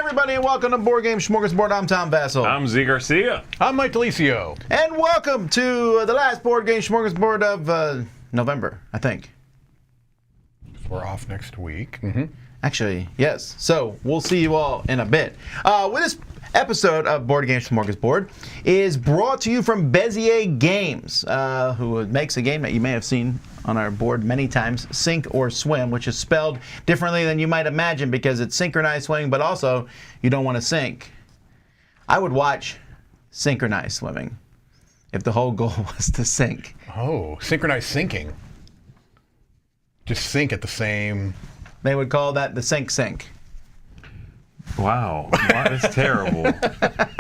everybody, and welcome to Board Game Smorgasbord. I'm Tom Vassell. I'm Z Garcia. I'm Mike Delisio. And welcome to the last Board Game Smorgasbord of November, I think. We're off next week. Actually, yes. So we'll see you all in a bit. With this episode of Board Game Smorgasbord is brought to you from Bezier Games, who makes a game that you may have seen on our board many times, Sink or Swim, which is spelled differently than you might imagine because it's synchronized swimming, but also you don't want to sink. I would watch synchronized swimming if the whole goal was to sink. Oh, synchronized sinking. Just sink at the same... They would call that the sink. Wow, that's terrible.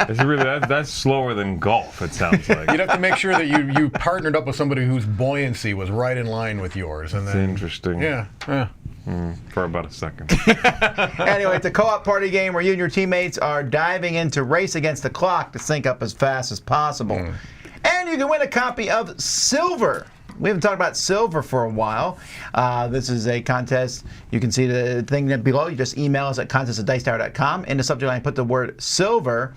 It's really that's slower than golf. It sounds like. You'd have to make sure that you partnered up with somebody whose buoyancy was right in line with yours, and It's then interesting. yeah. For about a second. Anyway, it's a co-op party game where you and your teammates are diving in to race against the clock to sink up as fast as possible. And you can win a copy of Silver. We haven't talked about Silver for a while. This is a contest. You can see the thing below. You just email us at contest@dicetower.com. In the subject line, put the word Silver.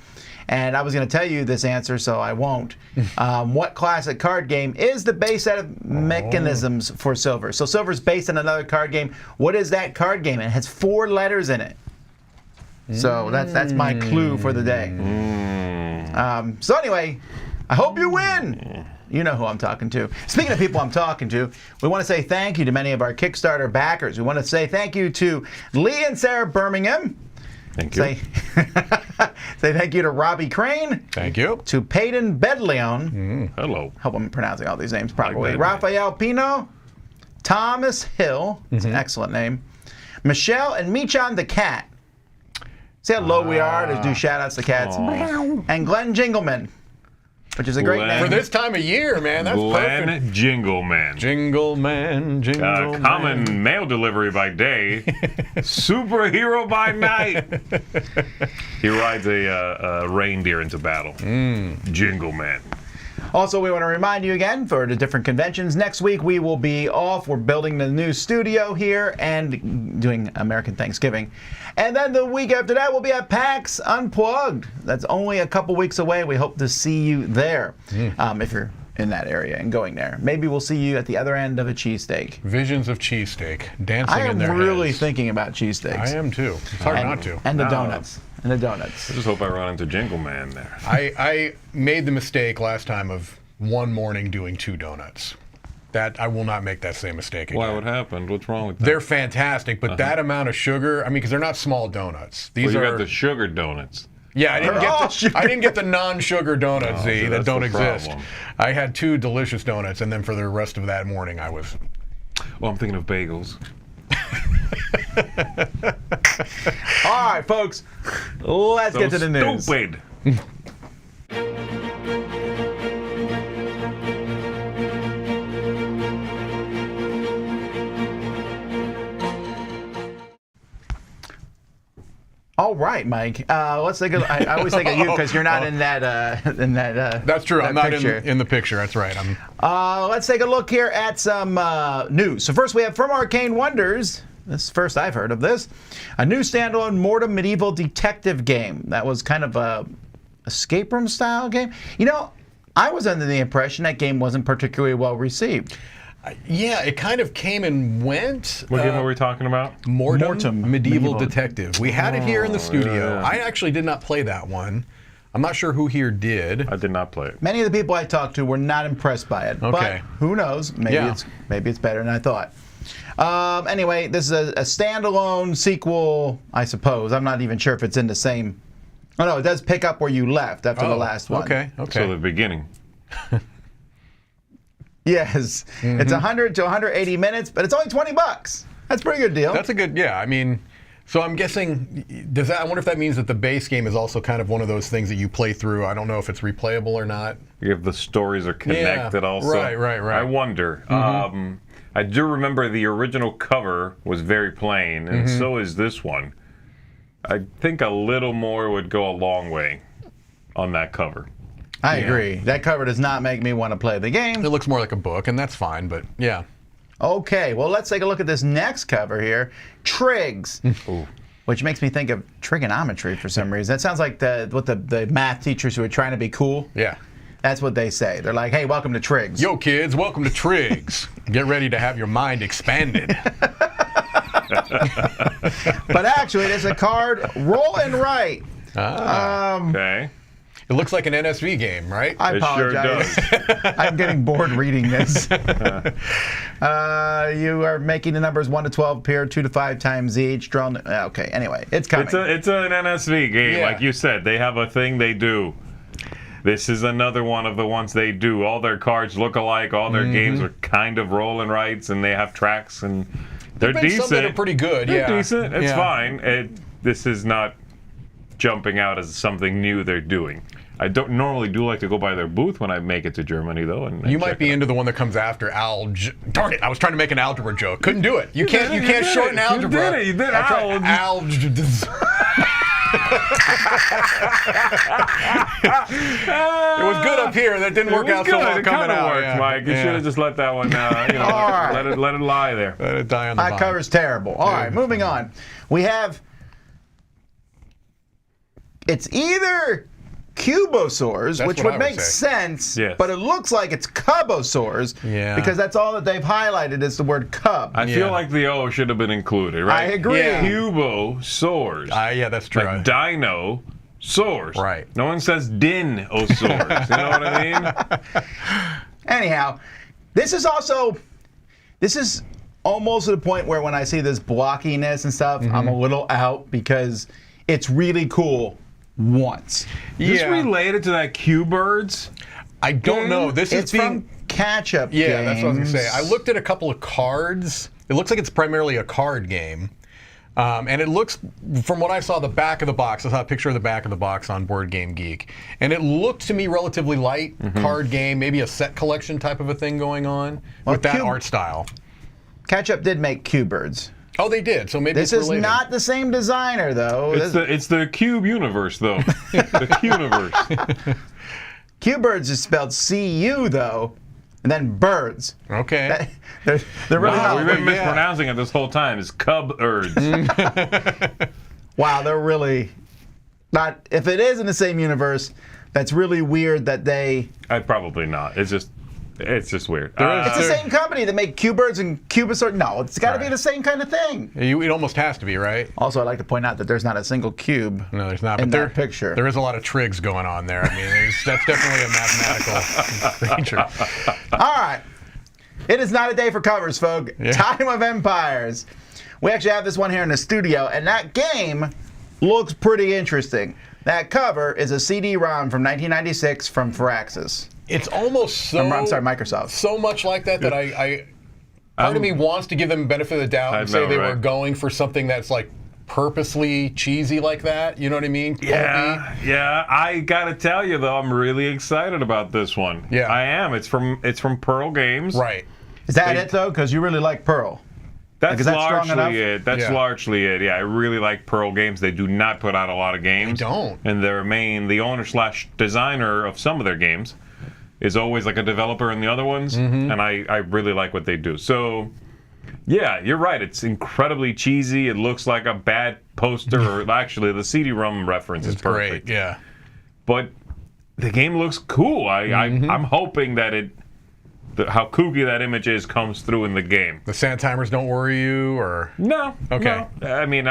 And I was going to tell you this answer, so I won't. What classic card game is the base set of mechanisms for Silver? So Silver is based on another card game. What is that card game? It has 4 letters in it. So that's my clue for the day. So anyway, I hope you win. You know who I'm talking to. Speaking of people I'm talking to, we want to say thank you to many of our Kickstarter backers. We want to say thank you to Lee and Sarah Birmingham. Thank you. Say thank you to Robbie Crane. Thank you. To Peyton Bedleon. Hello. Hope I'm pronouncing all these names properly. that Raphael Pino. Thomas Hill. It's an excellent name. Michelle and Michan the Cat. See how low we are to do shout-outs to cats. And Glenn Jingleman, which is a great name. For this time of year, man, that's Glenn perfect. Jingleman. Jingle man, jingle man. Common mail delivery by day, superhero by night. He rides a reindeer into battle. Jingleman. Also, we want to remind you again for the different conventions. Next week we will be off. We're building the new studio here and doing American Thanksgiving. And then the week after that we'll be at PAX Unplugged. That's only a couple weeks away. We hope to see you there if you're in that area and going there. Maybe we'll see you at the other end of a cheesesteak. Visions of cheesesteak dancing I in am their really heads. thinking about cheesesteaks. I am too. It's hard not to. And the donuts. And the donuts. I just hope I run into Jingleman there. I made the mistake last time of one morning doing 2 donuts. That I will not make that same mistake again. Why? What happened? What's wrong with that? They're fantastic, but that amount of sugar, I mean, because they're not small donuts. These you are got the sugar donuts. yeah. I didn't get the non-sugar donuts, Oh, Z, see, that that's don't the exist. problem. I had 2 delicious donuts, and then for the rest of that morning, I was. Well, I'm thinking of bagels. All right, folks. Let's get to the news. Stupid. All right, Mike. Let's take a. I always think of you because you're not in that. That's true. that I'm not picture. in the picture. That's right. Let's take a look here at some news. So first, we have from Arcane Wonders. This is the first I've heard of this. A new standalone Mortem medieval detective game. That was kind of a escape room style game. You know, I was under the impression that game wasn't particularly well received. Yeah, it kind of came and went. What game are we talking about? Mortem Medieval Detective. We had it here in the studio. yeah. I actually did not play that one. I'm not sure who here did. I did not play it. Many of the people I talked to were not impressed by it. Okay. But who knows? Maybe Yeah. it's better than I thought. Anyway, this is a standalone sequel, I suppose. I'm not even sure if it's in the same. Oh no, it does pick up where you left after the last one. Okay. So the beginning. Yes, it's 100 to 180 minutes, but it's only $20. That's a pretty good deal. That's a good, yeah. I mean, so I'm guessing, I wonder if that means that the base game is also kind of one of those things that you play through. I don't know if it's replayable or not. If the stories are connected also. Right. I wonder. I do remember the original cover was very plain, and so is this one. I think a little more would go a long way on that cover. I agree. That cover does not make me want to play the game. It looks more like a book, and that's fine, but yeah. Okay, well, let's take a look at this next cover here. Triggs. Ooh. which makes me think of trigonometry for some reason. That sounds like the math teachers who are trying to be cool. Yeah. That's what they say. They're like, hey, welcome to Trigs. Yo, kids, welcome to Trigs. Get ready to have your mind expanded. But actually, there's a card, Roll and Write. Okay. It looks like an NSV game, right? I It sure apologize. does. I'm getting bored reading this. You are making the numbers 1 to 12 appear 2 to 5 times each. Drawn. Okay, anyway, it's coming. It's an NSV game, Yeah. like you said. They have a thing they do. This is another one of the ones they do. All their cards look alike. All their games are kind of roll and rights, and they have tracks, and they're There've been decent. some that are pretty good. They're Yeah. decent. It's Yeah. fine. This is not jumping out as something new they're doing. I don't normally do like to go by their booth when I make it to Germany, though. And You check might be it out. into the one that comes after Darn it! I was trying to make an algebra joke. Couldn't do it. You can't did shorten it. algebra. You did I tried algebra. It was good up here. That didn't work out so well It coming kind of out. worked, Yeah. Mike. You Yeah. should have just let that one, All right. let it lie there. Let it die on the That vine. cover's terrible. All right, moving on. We have. It's either Cubosaurs, That's which what would I would make say. sense, Yes. but it looks like it's Cubosaurs Yeah. because that's all that they've highlighted is the word cub. I Yeah. feel like the O should have been included, right? I agree. Yeah. Cubosaurs. Yeah, that's true. Like dinosaurs. Right. No one says dinosaurs. You know what I mean? Anyhow, this is almost to the point where when I see this blockiness and stuff, I'm a little out because it's really cool once. Is this Yeah. related to that Q-Birds? I don't know. This It's is from catch-up Yeah, games. that's what I was gonna say. I looked at a couple of cards. It looks like it's primarily a card game. And it looks, from what I saw, the back of the box. I saw a picture of the back of the box on Board Game Geek, and it looked to me relatively light card game, maybe a set collection type of a thing going on with that art style. Catch-up did make Q-Birds. Oh, they did. So maybe This it's is related. not the same designer, though. It's the Cube universe, though. The Q-universe. Q-Birds is spelled C-U, though, and then birds. Okay. They're really Wow, not. we've been yeah. mispronouncing it this whole time. It's Cub-Birds. Wow, they're really not. If it is in the same universe, that's really weird that they. Probably not. It's just weird. It's the same company that make Q-Birds and Cubosaur. No, it's got to be Right. the same kind of thing. It almost has to be, right? Also, I'd like to point out that there's not a single cube No, there's not. in But that picture. There is a lot of trigs going on there. I mean, that's definitely a mathematical creature. All right. It is not a day for covers, folks. Yeah. Time of Empires. We actually have this one here in the studio, and that game looks pretty interesting. That cover is a CD-ROM from 1996 from Firaxis. It's almost so. I'm sorry, Microsoft. So much like that I part of me wants to give them benefit of the doubt and I say know, they were right? going for something that's like purposely cheesy like that. You know what I mean? Pulpy. Yeah. I gotta tell you though, I'm really excited about this one. Yeah. I am. It's from Pearl Games. Right. Is that it, though? Because you really like Pearl. That's is that strong enough? largely it. That's Yeah. largely it. Yeah, I really like Pearl Games. They do not put out a lot of games. They don't. And the owner/designer of some of their games is always like a developer in the other ones, Mm-hmm. and I really like what they do. So, yeah, you're right. It's incredibly cheesy. It looks like a bad poster, or actually, the CD-ROM reference is perfect. Great. Yeah. But the game looks cool. I'm hoping that how kooky that image is comes through in the game. The sand timers don't worry you, or No. Okay. No. I mean,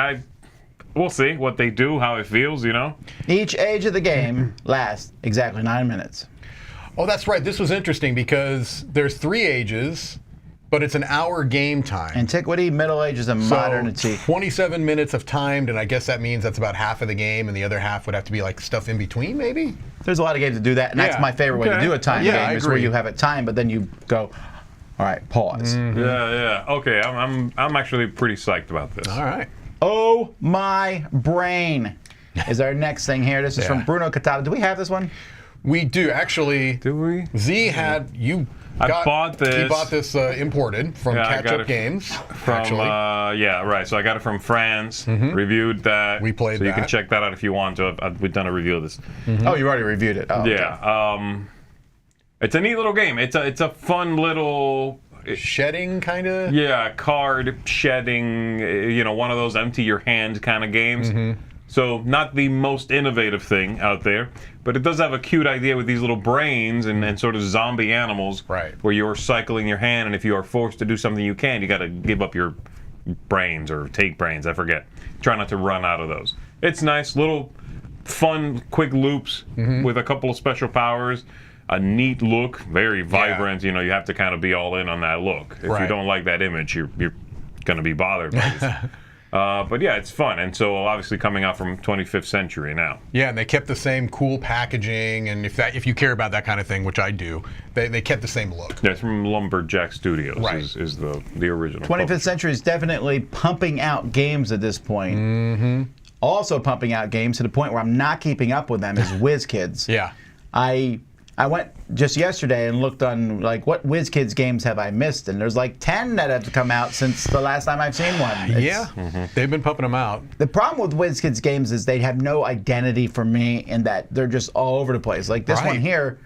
we'll see what they do, how it feels, you know? Each age of the game lasts exactly 9 minutes. oh, that's right. This was interesting because there's 3 ages, but it's an hour game time. Antiquity, Middle Ages, and So, modernity. 27 minutes of timed, and I guess that means that's about half of the game, and the other half would have to be like stuff in between, maybe? There's a lot of games that do that, and that's Yeah. my favorite way to Okay. do a time Yeah, I game is where agree. you have it timed, but then you go, all right, pause. Yeah. Okay, I'm actually pretty psyched about this. All right. Oh my brain is our next thing here. This is from Yeah. Bruno Catan. Do we have this one? We do, actually. Do we? Z had, you I got, bought this. He bought this imported from Yeah, I Catch got Up it Games, From actually. yeah, right. So I got it from France. Reviewed that. We played So you can that. check that out if you want to. We've done a review of this. Oh, you already reviewed it. Oh, okay. Yeah. It's a neat little game. It's a fun little shedding kind of. Yeah, card shedding, one of those empty your hand kind of games. So not the most innovative thing out there, but it does have a cute idea with these little brains and sort of zombie animals, right, where you're cycling your hand, and if you are forced to do something you got to give up your brains or take brains, I forget. Try not to run out of those. It's nice, little fun, quick loops with a couple of special powers. A neat look, very vibrant. You have to kind of be all in on that look. If you don't like that image, you're going to be bothered by this. But yeah, it's fun, and so obviously coming out from 25th Century now. Yeah, and they kept the same cool packaging, and if you care about that kind of thing, which I do, they kept the same look. Yeah, it's from Lumberjack Studios. Right. Is the original. 25th Century is definitely pumping out games at this point. Also pumping out games to the point where I'm not keeping up with them is WizKids. Yeah. I went just yesterday and looked on, what WizKids games have I missed? And there's 10 that have come out since the last time I've seen one. They've been pumping them out. The problem with WizKids games is they have no identity for me in that they're just all over the place. Like this one here,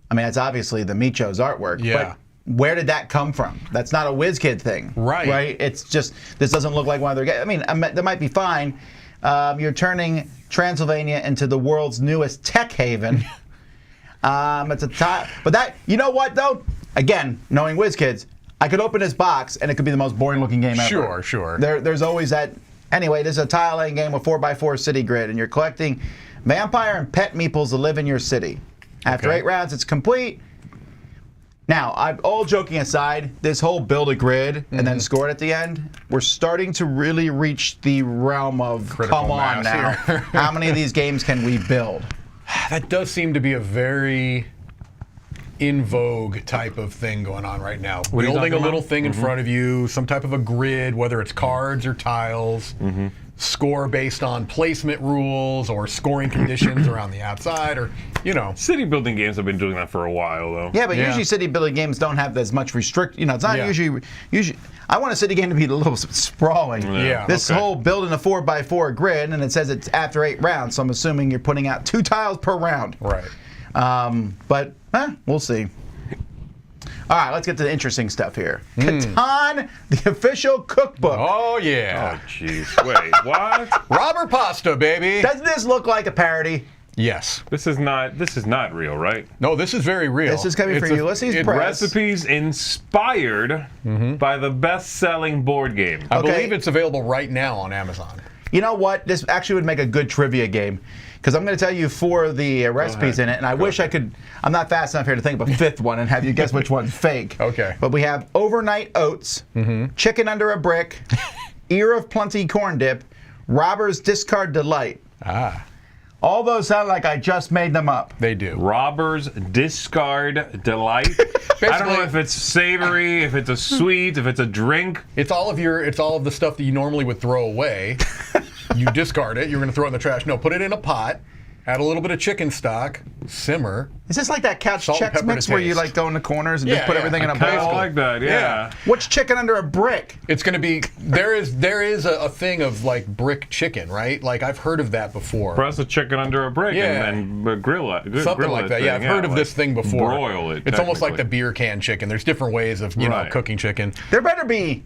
I mean, it's obviously the Micho's artwork. Yeah. But where did that come from? That's not a WizKid thing. Right. Right? It's just, this doesn't look like one of their games. I mean, that might be fine. You're turning Transylvania into the world's newest tech haven. It's a tile, but that, you know what though? Again, knowing WizKids, I could open this box and it could be the most boring looking game ever. Sure. There's always that. Anyway, this is a tile laying game with 4x4 city grid, and you're collecting vampire and pet meeples to live in your city. After 8 rounds, it's complete. Now, all joking aside, this whole build a grid and then score it at the end, we're starting to really reach the realm of critical come on mass now. here. How many of these games can we build? That does seem to be a very in vogue type of thing going on right now. Building a little thing in front of you, some type of a grid, whether it's cards or tiles, score based on placement rules or scoring conditions around the outside, or City building games have been doing that for a while, though. Yeah, but usually city building games don't have as much restrict. It's not usually. I want a city game to be a little sprawling. Yeah. This whole building a 4x4 grid, and it says it's after 8 rounds, so I'm assuming you're putting out 2 tiles per round. Right. But we'll see. All right, let's get to the interesting stuff here. Catan, the official cookbook. Oh yeah. Oh jeez. Wait, what? Robber pasta, baby. Doesn't this look like a parody? Yes. This is not real, right? No, this is very real. This is coming from Ulysses Press. Recipes inspired by the best-selling board game. I believe it's available right now on Amazon. You know what? This actually would make a good trivia game, because I'm going to tell you 4 of the recipes in it, and I wish I could. I'm not fast enough here to think of a 5th one and have you guess which one's fake. Okay. But we have overnight oats, chicken under a brick, ear of plenty corn dip, robber's discard delight. All those sound like I just made them up. They do. Robber's Discard Delight. I don't know if it's savory, if it's a sweet, if it's a drink. It's all of the stuff that you normally would throw away. You discard it. You're going to throw it in the trash. No, put it in a pot. Add a little bit of chicken stock. Simmer. Is this like that couch Salt and Chex pepper mix to where you taste. go in the corners and just put everything in a Kind bowl? of like that, yeah. What's chicken under a brick? It's going to be there is a thing of brick chicken, right? I've heard of that before. Press a chicken under a brick and grill it. Something grill like it that. Yeah, I've heard of this thing before. Broil it. It's almost like the beer can chicken. There's different ways of cooking chicken. There better be,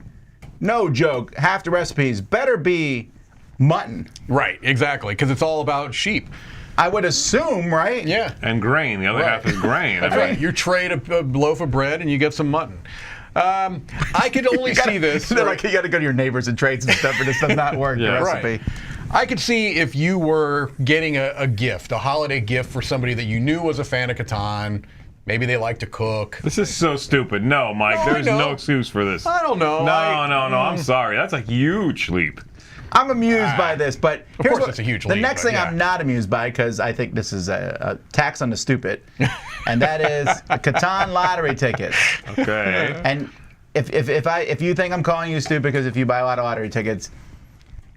no joke, half the recipes better be mutton. Right, exactly, because it's all about sheep. I would assume, right? Yeah. And grain. The other half is grain. That's right. You trade a loaf of bread and you get some mutton. I could only see this. They're like, you got to go to your neighbors and trade some stuff, or this does not work. The recipe. Right. I could see if you were getting a gift, a holiday gift for somebody that you knew was a fan of Catan. Maybe they like to cook. This is so stupid. No, Mike, there's no excuse for this. I don't know. No, I'm sorry. That's a huge leap. I'm amused by this, but of course it's a huge leap. The next thing I'm not amused by, because I think this is a tax on the stupid, and that is the Catan lottery tickets. Okay. And if you think I'm calling you stupid because if you buy a lot of lottery tickets,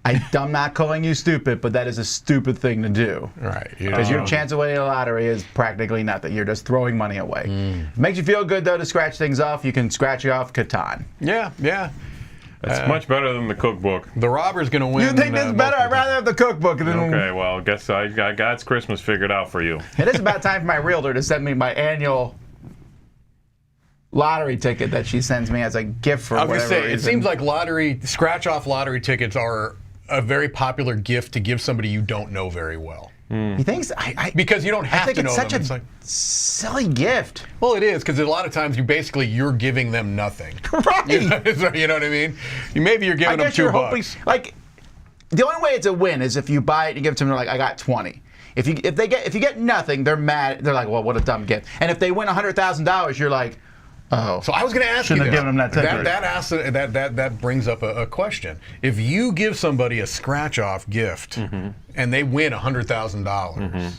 I'm not calling you stupid, but that is a stupid thing to do. Right. Because your chance of winning a lottery is practically nothing. You're just throwing money away. It makes you feel good, though, to scratch things off. You can scratch it off Catan. Yeah. It's much better than the cookbook. The robber's going to win. You think this is better? I'd rather have the cookbook than... Okay, well, I guess I got God's Christmas figured out for you. It is about time for my realtor to send me my annual lottery ticket that she sends me as a gift for I was whatever gonna say, reason. it seems like scratch-off lottery tickets are a very popular gift to give somebody you don't know very well. He thinks Because you don't have I think to know it's such them. a It's like, silly gift. well, it is, because a lot of times you're giving them nothing. Right. You know what I mean? Maybe you're giving I them guess you're $2. hoping, like, the only way it's a win is if you buy it and give it to them. They're like, I got 20. If you get nothing, they're mad. They're like, well, what a dumb gift. And if they win $100,000, you're like, oh. So I was going to ask you Shouldn't have this. given them that ticket. That brings up a question. If you give somebody a scratch-off gift and they win $100,000,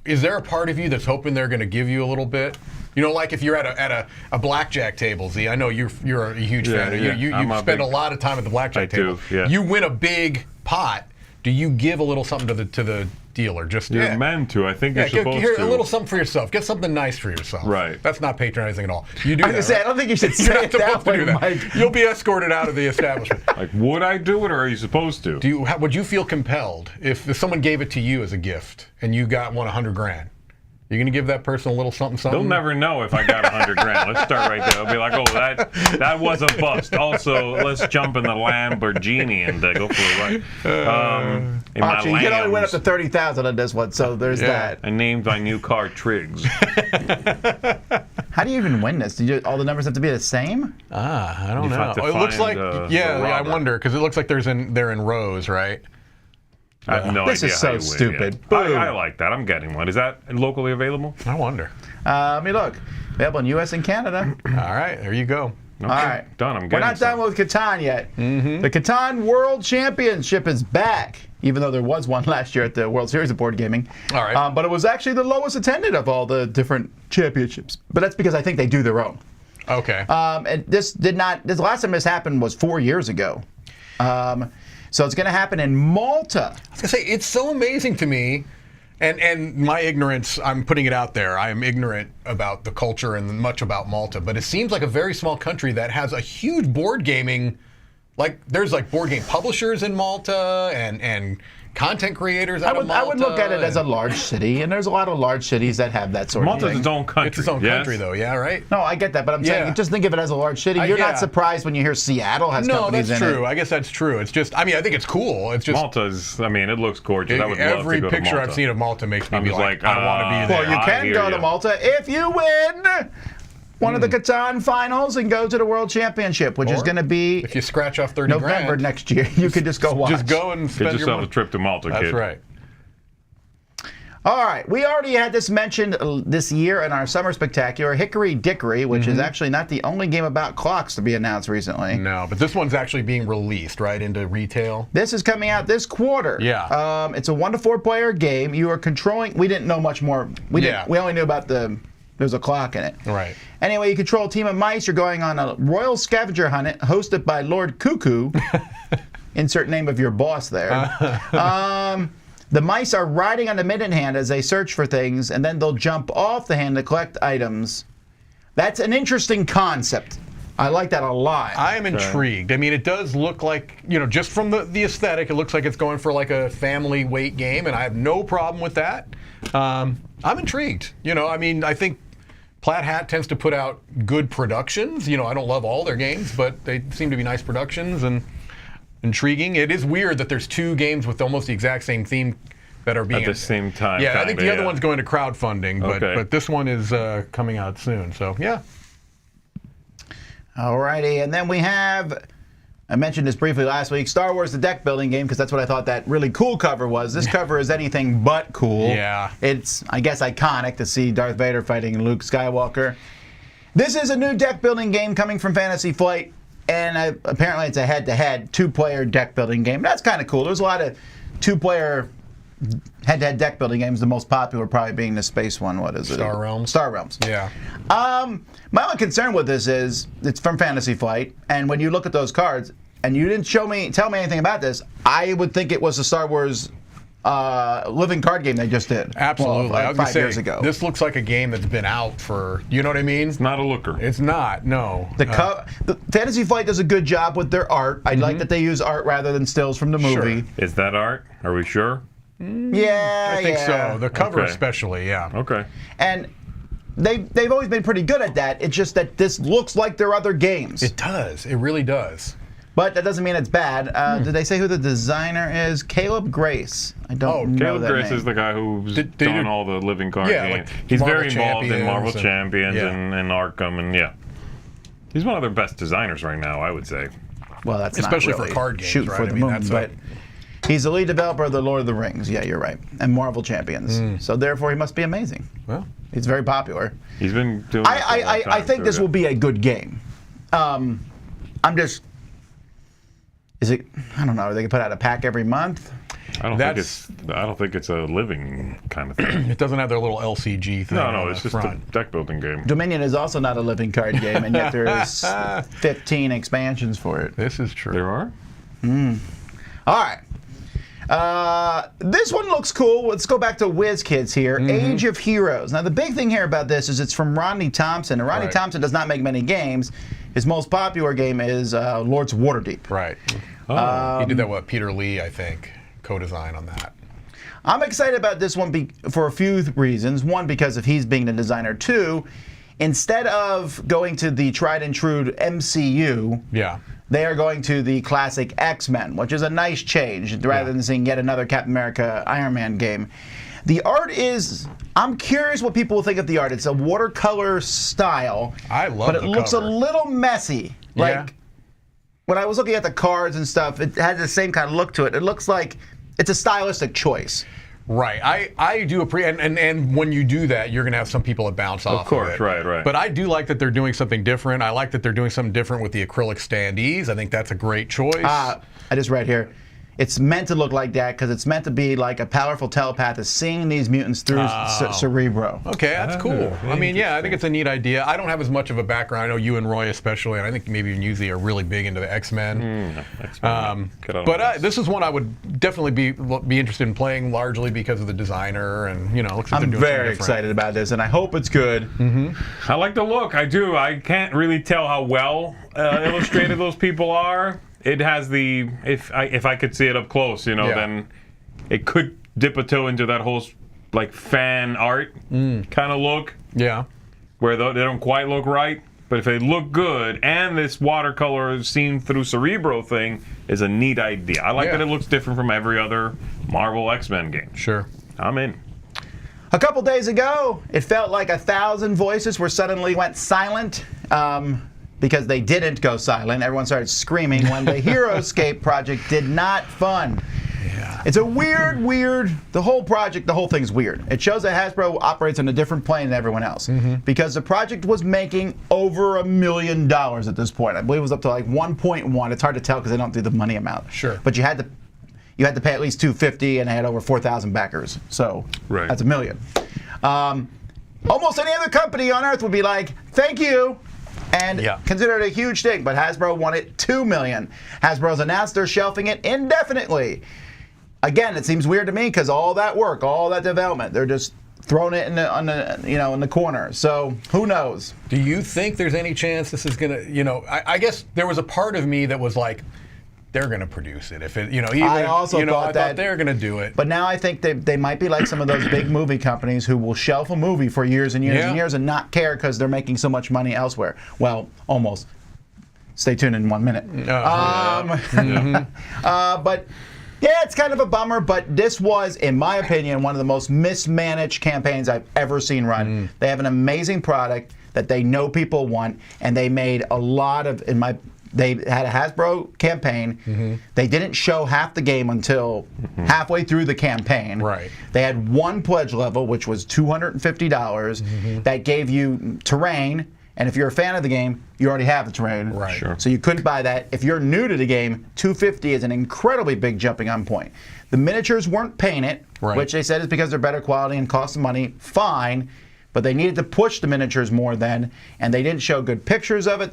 is there a part of you that's hoping they're going to give you a little bit? You know, like if you're at a blackjack table, Z. I know you're a huge fan. Yeah. You spend a lot of time at the blackjack table. do, yeah. You win a big pot. Do you give a little something to the dealer? Just You're meant to. I think you're supposed here, to. a little something for yourself. Get something nice for yourself. Right. That's not patronizing at all. You do I was gonna say, I don't think you should say You're it not that supposed to way, do that. Mike. You'll be escorted out of the establishment. Like, would I do it, or are you supposed to? Would you feel compelled if someone gave it to you as a gift and you got won $100 grand? You're gonna give that person a little something, something? They'll never know if I got $100 grand. Let's start right there. They'll be like, oh, that was a bust. Also, let's jump in the Lamborghini and go for a ride. In my Actually, you can only win up Lambs. to 30,000 on this one, so there's that. I named my new car Triggs. How do you even win this? All the numbers have to be the same? I don't You know. have to It looks like, find, the I robber. wonder, because it looks like they're in rows, right? I have no This idea is how so you win stupid. yet. Boom. I like that. I'm getting one. Is that locally available? I wonder. Let me look. Available in U.S. and Canada. All right, there you go. Okay, All right. done. I'm We're getting not done with Catan yet. The Catan World Championship is back, even though there was one last year at the World Series of Board Gaming. All right. But it was actually the lowest attended of all the different championships. But that's because I think they do their own. Okay. And this last time this happened was 4 years ago. So it's going to happen in Malta. I was gonna say, it's so amazing to me, and my ignorance, I'm putting it out there. I am ignorant about the culture and much about Malta, but it seems like a very small country that has a huge board gaming. Like there's like board game publishers in Malta and content creators out of Malta. I would look at it as a large city, and there's a lot of large cities that have that sort of Malta's thing. its own country. It's its own yes? country, though. Yeah, right. No, I get that, but I'm saying Yeah. just think of it as a large city. You're yeah. not surprised when you hear Seattle has No, companies that's in true. it. I guess that's true. It's just, I mean, I think it's cool. It's just Malta's, I mean, it looks gorgeous. I would love every to go to picture Malta. I've seen of Malta makes me I'm be just like, like, I want to be there. Well, you I can hear go to ya. Malta if you win one of the Catan finals and go to the World Championship, which is Or going to be If you scratch off 30 November grand, next year. You could just go watch. just go and Get spend your yourself money. a trip to Malta, That's kid. right. All right, we already had this mentioned this year in our Summer Spectacular, Hickory Dickory, which is actually not the only game about clocks to be announced recently. No, but this one's actually being released, right, into retail. This is coming out this quarter. Yeah. It's a 1 to 4 player game. You are controlling. We didn't know much more. We only knew about there's a clock in it. Right. Anyway, you control a team of mice. You're going on a royal scavenger hunt hosted by Lord Cuckoo. Insert name of your boss there. The mice are riding on the midden hand as they search for things, and then they'll jump off the hand to collect items. That's an interesting concept. I like that a lot. I am intrigued. I mean, it does look like, just from the aesthetic, it looks like it's going for like a family weight game, and I have no problem with that. I'm intrigued. I mean, I think Plaid Hat tends to put out good productions. I don't love all their games, but they seem to be nice productions and intriguing. It is weird that there's two games with almost the exact same theme that are being At the same time. Yeah, I think the other yeah. one's going to crowdfunding, Okay. but this one is coming out soon. So yeah. Alrighty, and then we have, I mentioned this briefly last week, Star Wars the deck building game, because that's what I thought that really cool cover was. This cover is anything but cool. Yeah. It's, I guess, iconic to see Darth Vader fighting Luke Skywalker. This is a new deck building game coming from Fantasy Flight, and apparently it's a head-to-head 2-player deck building game. That's kind of cool. There's a lot of 2-player head-to-head deck building games, the most popular probably being the space one. What is it? Star Realms. Star Realms. Yeah. My only concern with this is it's from Fantasy Flight, and when you look at those cards, and you didn't tell me anything about this, I would think it was a Star Wars living card game they just did. Absolutely. Well, I was gonna 5 say, years ago. this looks like a game that's been out for, you know what I mean? It's not a looker. It's not, no. The Fantasy Flight does a good job with their art. I like that they use art rather than stills from the movie. Is that art? Are we sure? Yeah, I think yeah. so. The cover Okay. especially, yeah. Okay. And they've always been pretty good at that. It's just that this looks like their other games. It does. It really does. But that doesn't mean it's bad. Did they say who the designer is? Caleb Grace. I don't know Caleb that Grace name. is the guy who's done all the living card games. like He's Marvel very involved in Marvel Champions Champions and Arkham, and he's one of their best designers right now, I would say. Well, that's especially not really for card games, shooting right? for the moon, but he's the lead developer of the Lord of the Rings. Yeah, you're right, and Marvel Champions. So therefore, he must be amazing. Well, he's very popular. He's been doing. I think this will be a good game. I'm just. Is it? I don't know. Are they gonna put out a pack every month? I don't think it's a living kind of thing. It doesn't have their little LCG thing. No, it's just a deck building game. Dominion is also not a living card game, and yet there's 15 expansions for it. This is true. There are? All right. This one looks cool. Let's go back to WizKids here. Age of Heroes. Now, the big thing here about this is it's from Rodney Thompson, and Rodney Thompson does not make many games. His most popular game is Lords of Waterdeep. Right. He did that with Peter Lee, I think, co-design on that. I'm excited about this one for a few reasons. One, because of he's being the designer. Two, instead of going to the tried and true MCU, they are going to the classic X-Men, which is a nice change rather than seeing yet another Captain America Iron Man game. The art is, I'm curious what people will think of the art. It's a watercolor style. I love but it looks a little messy. Like, when I was looking at the cards and stuff, it has the same kind of look to it. It looks like it's a stylistic choice. Right. I do appreciate, and when you do that, you're going to have some people that bounce off of it. Of course, right. But I do like that they're doing something different. I like that they're doing something different with the acrylic standees. I think that's a great choice. I just read here. It's meant to look like that because it's meant to be like a powerful telepath is seeing these mutants through Cerebro. Okay, that's cool. I mean, I think it's a neat idea. I don't have as much of a background. I know you and Roy especially, and I think maybe even Uzi are really big into the X-Men. But this is one I would definitely be interested in playing, largely because of the designer, and looks like I'm they're doing very excited about this, and I hope it's good. I like the look. I do. I can't really tell how well illustrated those people are. It has the if I could see it up close, then it could dip a toe into that whole like fan art kind of look. Yeah, where they don't quite look right. But if they look good, and this watercolor seen through Cerebro thing is a neat idea. I like that it looks different from every other Marvel X-Men game. Sure, I'm in. A couple days ago, it felt like 1,000 voices suddenly went silent. Because they didn't go silent. Everyone started screaming when the Heroscape project did not fund. Yeah. It's a weird, the whole thing's weird. It shows that Hasbro operates on a different plane than everyone else. Because the project was making over $1 million at this point. I believe it was up to like 1.1. It's hard to tell because they don't do the money amount. Sure. But you had to pay at least $250, and they had over 4,000 backers. So that's $1 million. Almost any other company on earth would be like, thank you. And consider it a huge thing, but Hasbro wanted $2 million. Hasbro's announced they're shelving it indefinitely. Again, it seems weird to me because all that work, all that development, they're just throwing it in the corner. So who knows? Do you think there's any chance this is gonna? I guess there was a part of me that was like, they're going to produce it. If it, I also thought they're going to do it. But now I think they might be like some of those big movie companies who will shelf a movie for years and years and years and not care because they're making so much money elsewhere. Well, almost. Stay tuned in 1 minute. But yeah, it's kind of a bummer. But this was, in my opinion, one of the most mismanaged campaigns I've ever seen run. They have an amazing product that they know people want, and they made a lot of They had a Hasbro campaign. They didn't show half the game until halfway through the campaign. Right. They had one pledge level, which was $250. That gave you terrain. And if you're a fan of the game, you already have the terrain. Right. Sure. So you couldn't buy that. If you're new to the game, $250 is an incredibly big jumping on point. The miniatures weren't painted, which they said is because they're better quality and cost some money. Fine. But they needed to push the miniatures more then. And they didn't show good pictures of it.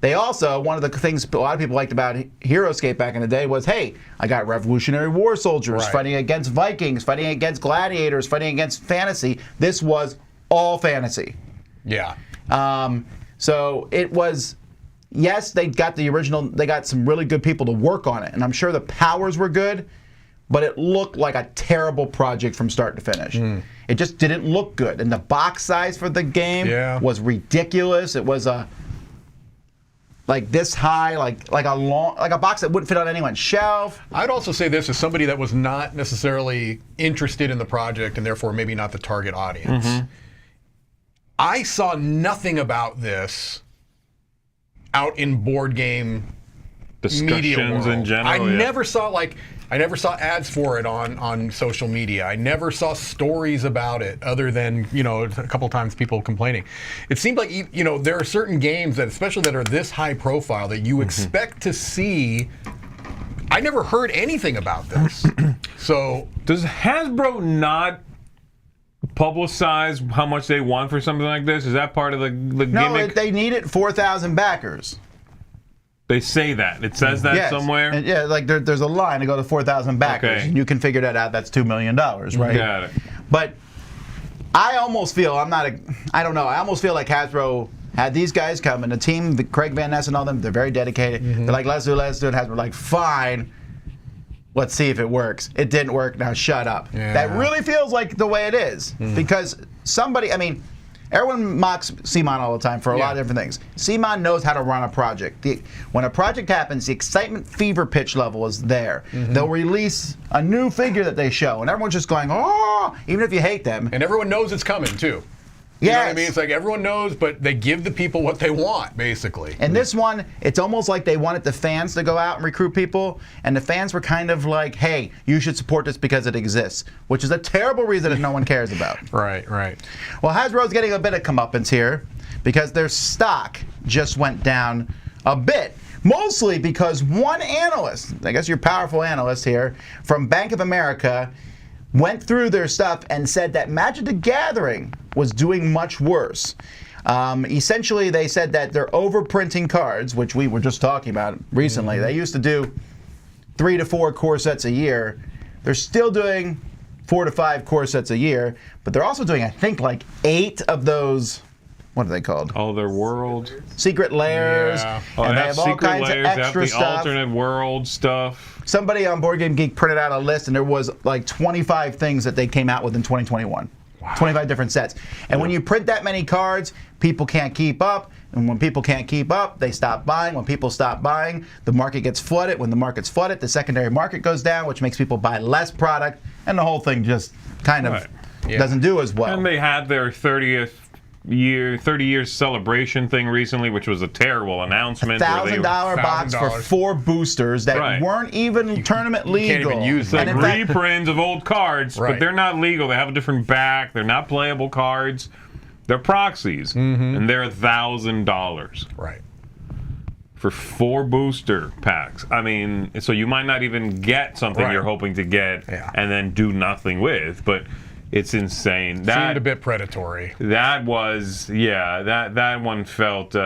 They also, one of the things a lot of people liked about Heroscape back in the day was, hey, I got Revolutionary War soldiers fighting against Vikings, fighting against gladiators, fighting against fantasy. This was all fantasy. Yeah. So it was, yes, they got the original, they got some really good people to work on it, and I'm sure the powers were good, but it looked like a terrible project from start to finish. It just didn't look good. And the box size for the game was ridiculous. It was like this high, like a box that wouldn't fit on anyone's shelf. I'd also say this as somebody that was not necessarily interested in the project and therefore maybe not the target audience. I saw nothing about this out in board game media Discussions world. in general. I never saw ads for it on social media. I never saw stories about it other than, a couple times people complaining. It seemed like, there are certain games that, especially that are this high profile, that you expect to see. I never heard anything about this. So does Hasbro not publicize how much they want for something like this? Is that part of the gimmick? No, they needed 4,000 backers. They say that. It says that somewhere? And like there's a line to go to 4,000 backers. Okay. And you can figure that out. That's $2 million, right? Got it. But I almost feel, I don't know, I almost feel like Hasbro had these guys come, and the team, Craig Van Ness and all them, they're very dedicated. They're like, let's do it. And Hasbro like, fine, let's see if it works. It didn't work, now shut up. Yeah. That really feels like the way it is. Because everyone mocks CMON all the time for a lot of different things. CMON knows how to run a project. When a project happens, the excitement fever pitch level is there. They'll release a new figure that they show, and everyone's just going, oh, even if you hate them. And everyone knows it's coming, too. You know what I mean? It's like everyone knows, but they give the people what they want, basically. And this one, it's almost like they wanted the fans to go out and recruit people, and the fans were kind of like, hey, you should support this because it exists, which is a terrible reason that no one cares about. Right. Well, Hasbro's getting a bit of comeuppance here because their stock just went down a bit. Mostly because one analyst, I guess your powerful analyst here, from Bank of America, went through their stuff and said that Magic the Gathering was doing much worse. Essentially, they said that they're overprinting cards, which we were just talking about recently. They used to do 3 to 4 core sets a year. They're still doing 4 to 5 core sets a year, but they're also doing, I think, like 8 of those. What are they called? Oh, their world. Secret layers. Yeah. And they have all kinds of extra they have the stuff. alternate world stuff. Somebody on Board Game Geek printed out a list, and there was like 25 things that they came out with in 2021. Wow. 25 different sets. And when you print that many cards, people can't keep up. And when people can't keep up, they stop buying. When people stop buying, the market gets flooded. When the market's flooded, the secondary market goes down, which makes people buy less product. And the whole thing just kind of doesn't do as well. And they had their 30 years celebration thing recently, which was a terrible announcement. $1,000 box for 4 boosters that weren't even tournament legal. You can't even use them. Like reprints of old cards, but they're not legal. They have a different back. They're not playable cards. They're proxies, and they're $1,000. Right. For 4 booster packs. I mean, so you might not even get something you're hoping to get and then do nothing with, but it's insane. That seemed a bit predatory. That was, that one felt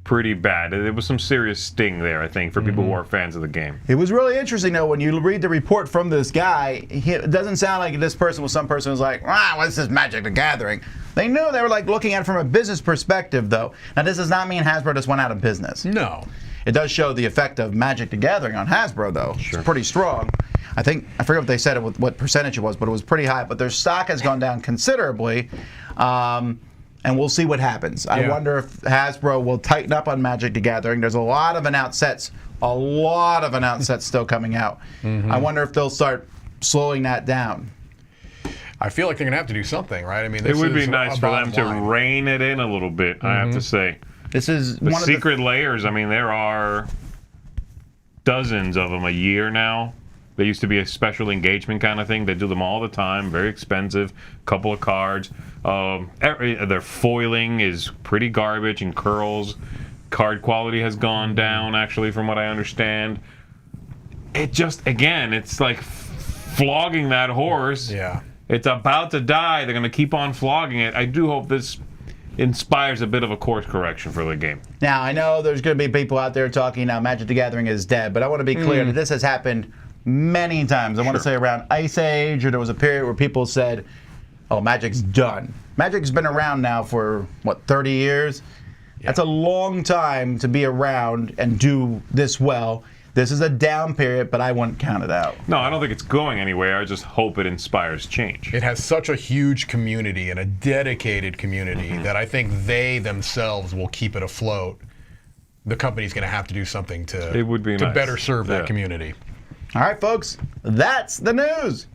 pretty bad. There was some serious sting there, I think, for people who are fans of the game. It was really interesting, though, when you read the report from this guy. It doesn't sound like this person was some person who was like, what's this Magic the Gathering? They knew they were like looking at it from a business perspective, though. Now, this does not mean Hasbro just went out of business. No. It does show the effect of Magic the Gathering on Hasbro, though. Sure. It's pretty strong. I forget what they said, what percentage it was, but it was pretty high. But their stock has gone down considerably, and we'll see what happens. I wonder if Hasbro will tighten up on Magic the Gathering. There's a lot of announced sets still coming out. I wonder if they'll start slowing that down. I feel like they're going to have to do something, right? I mean, it would be nice for them to rein it in a little bit, I have to say. This is the one secret of the layers. I mean, there are dozens of them a year now. They used to be a special engagement kind of thing. They do them all the time. Very expensive. Couple of cards. Their foiling is pretty garbage and curls. Card quality has gone down, actually, from what I understand. It just, again, it's like flogging that horse. Yeah. It's about to die. They're going to keep on flogging it. I do hope this inspires a bit of a course correction for the game. Now, I know there's going to be people out there talking now Magic the Gathering is dead, but I want to be clear that this has happened many times. I want to say around Ice Age, or there was a period where people said, oh, Magic's done. Magic's been around now for, 30 years? Yeah. That's a long time to be around and do this well. This is a down period, but I wouldn't count it out. No, I don't think it's going anywhere. I just hope it inspires change. It has such a huge community and a dedicated community that I think they themselves will keep it afloat. The company's going to have to do something to, It would be to nice. better serve that Yeah. community. All right, folks, that's the news.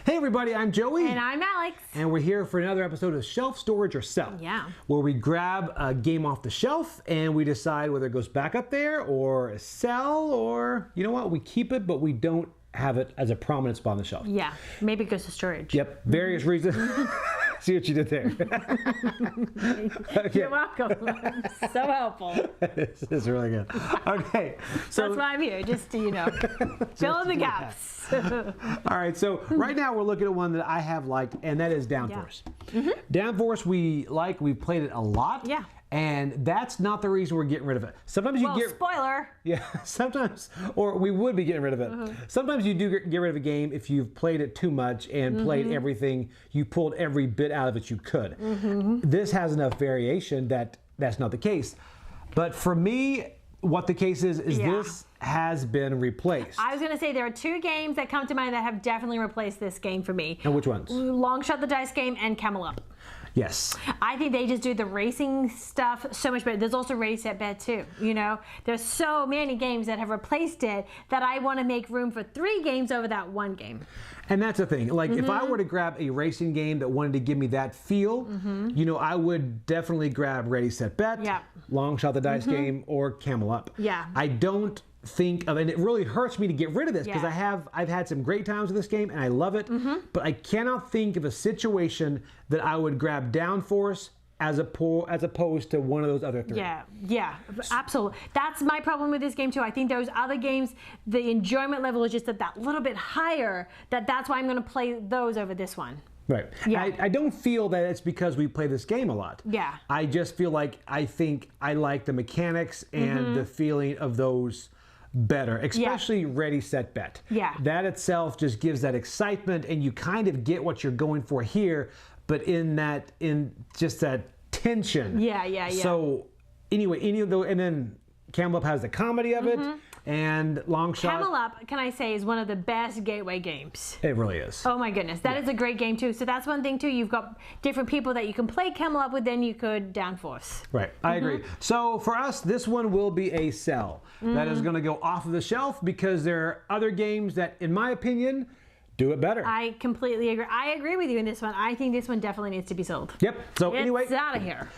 Hey everybody, I'm Joey. And I'm Alex. And we're here for another episode of Shelf Storage or Sell. Yeah. Where we grab a game off the shelf and we decide whether it goes back up there or sell, or, you know what, we keep it but we don't have it as a prominent spot on the shelf. Yeah, maybe it goes to storage. Yep, various reasons. See what you did there. You're welcome. So helpful. This is really good. Okay, so That's why I'm here, just to, fill in the gaps. all right, so right now we're looking at one that I have liked, and that is Downforce. Downforce we like, we've played it a lot. Yeah. And that's not the reason we're getting rid of it. Sometimes you Well, get spoiler. Yeah, sometimes, or we would be getting rid of it. Sometimes you do get rid of a game if you've played it too much and played everything, you pulled every bit out of it you could. This has enough variation that that's not the case. But for me, what the case is Yeah. this has been replaced. I was going to say there are two games that come to mind that have definitely replaced this game for me. And which ones? Long Shot the Dice game and Camel Up. Yes. I think they just do the racing stuff so much better. There's also Ready Set Bet too. There's so many games that have replaced it that I want to make room for 3 games over that one game. And that's the thing. Like, if I were to grab a racing game that wanted to give me that feel, I would definitely grab Ready, Set, Bet, Yeah. Long Shot the Dice game, or Camel Up. Yeah. I don't think of, and it really hurts me to get rid of this because Yeah. I've had some great times with this game and I love it, but I cannot think of a situation that I would grab Downforce as opposed to one of those other 3. Yeah, absolutely. That's my problem with this game too. I think those other games, the enjoyment level is just at that little bit higher. That's why I'm going to play those over this one. Right. Yeah. I don't feel that it's because we play this game a lot. Yeah. I just feel like I think I like the mechanics and the feeling of those better, especially Ready, Set, Bet. Yeah. That itself just gives that excitement, and you kind of get what you're going for here, but in just that tension. Yeah. So anyway, and then Camel Up has the comedy of it, and Long Shot. Camel Up, can I say, is one of the best gateway games. It really is. Oh my goodness, that is a great game too. So that's one thing too. You've got different people that you can play Camel Up with, then you could Downforce. Right, I agree. So for us, this one will be a sell. That is going to go off of the shelf because there are other games that, in my opinion, do it better. I completely agree. I agree with you in this one. I think this one definitely needs to be sold. Yep. So anyway, It's out of here.